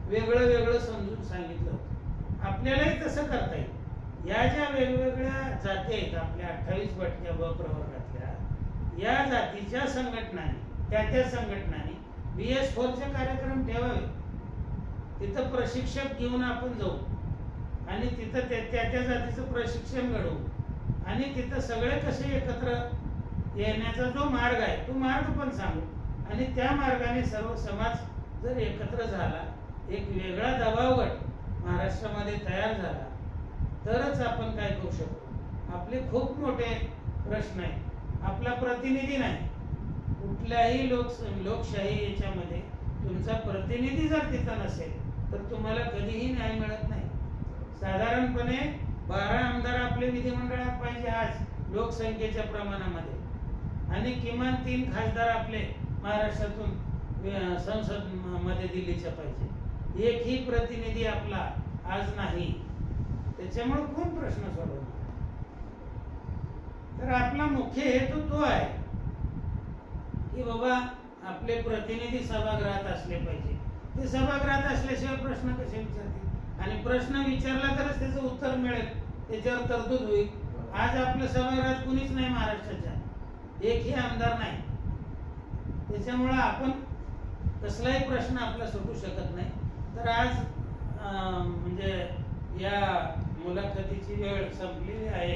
वेगळं वेगळं समजून सांगितलं होतं. आपल्यालाही तसं करता येईल. या ज्या वेगवेगळ्या जाती आहेत आपल्या 28 भटक्या ब प्रवर्गातल्या, या जातीच्या संघटनांनी, त्या संघटनांनी BS4चे कार्यक्रम ठेवावे. तिथं प्रशिक्षक घेऊन आपण जाऊ आणि तिथं त्या जातीचं प्रशिक्षण घडवू आणि तिथं सगळे कसे एकत्र येण्याचा जो मार्ग आहे तो मार्ग पण सांगू. आणि त्या मार्गाने सर्व समाज जर एकत्र झाला, एक वेगळा दबाव गट महाराष्ट्रामध्ये तयार झाला, तरच आपण काय करू शकतो. आपले खूप मोठे प्रश्न आहेत. आपला प्रतिनिधी नाही. कुठल्याही लोकशाही याच्यामध्ये तुमचा प्रतिनिधी जर तिथं नसेल तर तुम्हाला कधीही न्याय मिळत नाही. साधारणपणे 12 आमदार आपले विधिमंडळात पाहिजे आज लोकसंख्येच्या प्रमाणामध्ये, आणि किमान 3 खासदार आपले महाराष्ट्रातून संसद मध्ये दिल्लीच्या पाहिजे. एकही प्रतिनिधी आपला आज नाही. त्याच्यामुळे कोण प्रश्न सोडवणार? तर आपला मुख्य हेतू तो आहे की बाबा आपले प्रतिनिधी सभागृहात असले पाहिजे. ते सभागृहात असल्याशिवाय प्रश्न कसे विचारतील? आणि प्रश्न विचारला तरच त्याचं उत्तर मिळेल, त्याच्यावर तरतूद होईल. आज आपल्या सभागृहात कुणीच नाही महाराष्ट्राच्या, एकही आमदार नाही. त्याच्यामुळे आपण कसलाही प्रश्न आपला सुटू शकत नाही. तर आज म्हणजे या मुलाखतीची वेळ संपलेली आहे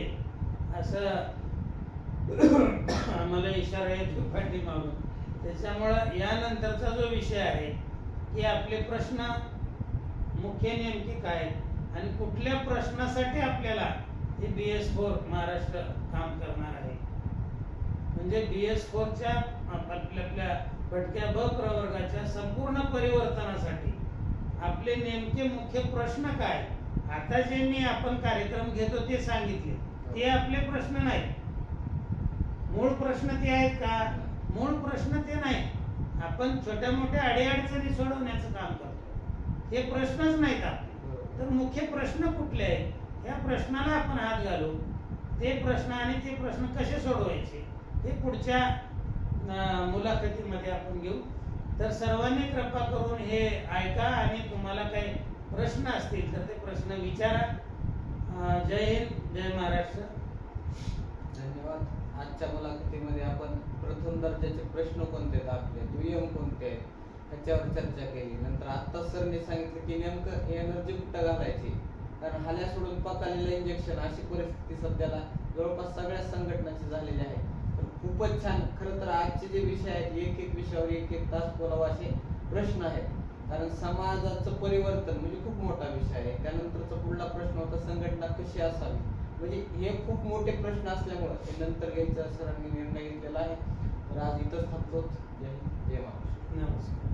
असं आम्हाला इशारा येतो पाठीमागून. त्याच्यामुळं यानंतरचा जो विषय आहे की आपले प्रश्न मुख्य नेमके काय आणि कुठल्या प्रश्नासाठी आपल्याला हे BS4 महाराष्ट्र काम करणार आहे. म्हणजे BS4च्या आपल्या भटक्या ब प्रवर्गाच्या संपूर्ण परिवर्तनासाठी आपले नेमके मुख्य प्रश्न काय. आता जे मी आपण कार्यक्रम घेतो ते सांगितले, ते आपले प्रश्न नाहीत. मूळ प्रश्न ते आहेत का? मूळ प्रश्न ते नाही. आपण छोट्या मोठ्या अडीअडचणी सोडवण्याचं काम करतो, हे प्रश्नच नाहीत आपले. तर मुख्य प्रश्न कुठले आहेत, त्या प्रश्नाला आपण हात घालू. ते प्रश्न आणि ते प्रश्न कसे सोडवायचे हे पुढच्या मुलाखतीमध्ये आपण घेऊ. तर सर्वांनी कृपा करून हे ऐका आणि तुम्हाला काही प्रश्न असतील तर ते प्रश्न विचारा. जय हिंद, जय महाराष्ट्र. धन्यवाद. आजच्या मुलाखतीमध्ये आपण प्रथम दर्जाचे प्रश्न कोणते आहेत आपले, दुय्यम कोणते आहेत ह्याच्यावर चर्चा केली. नंतर आत्ता सरने सांगितलं की नेमकं एनर्जी कुठं घालायची, कारण हाल्या सोडून पकालेलं इंजेक्शन अशी परिस्थिती सध्याला जवळपास सगळ्या संघटनांची झालेली आहे. तर खूपच छान. खरं तर आजचे जे विषय आहेत एक एक विषयावर एक एक तास बोलावा असे प्रश्न आहेत, कारण समाजाचं परिवर्तन म्हणजे खूप मोठा विषय आहे. त्यानंतरचा पुढला प्रश्न होता संघटना कशी असावी, म्हणजे हे खूप मोठे प्रश्न असल्यामुळे हे नंतर घ्यायचा सरांनी निर्णय घेतलेला आहे. तर आज इथंच थांबतो. जय हिंद, जय महाराष्ट्र. नमस्कार.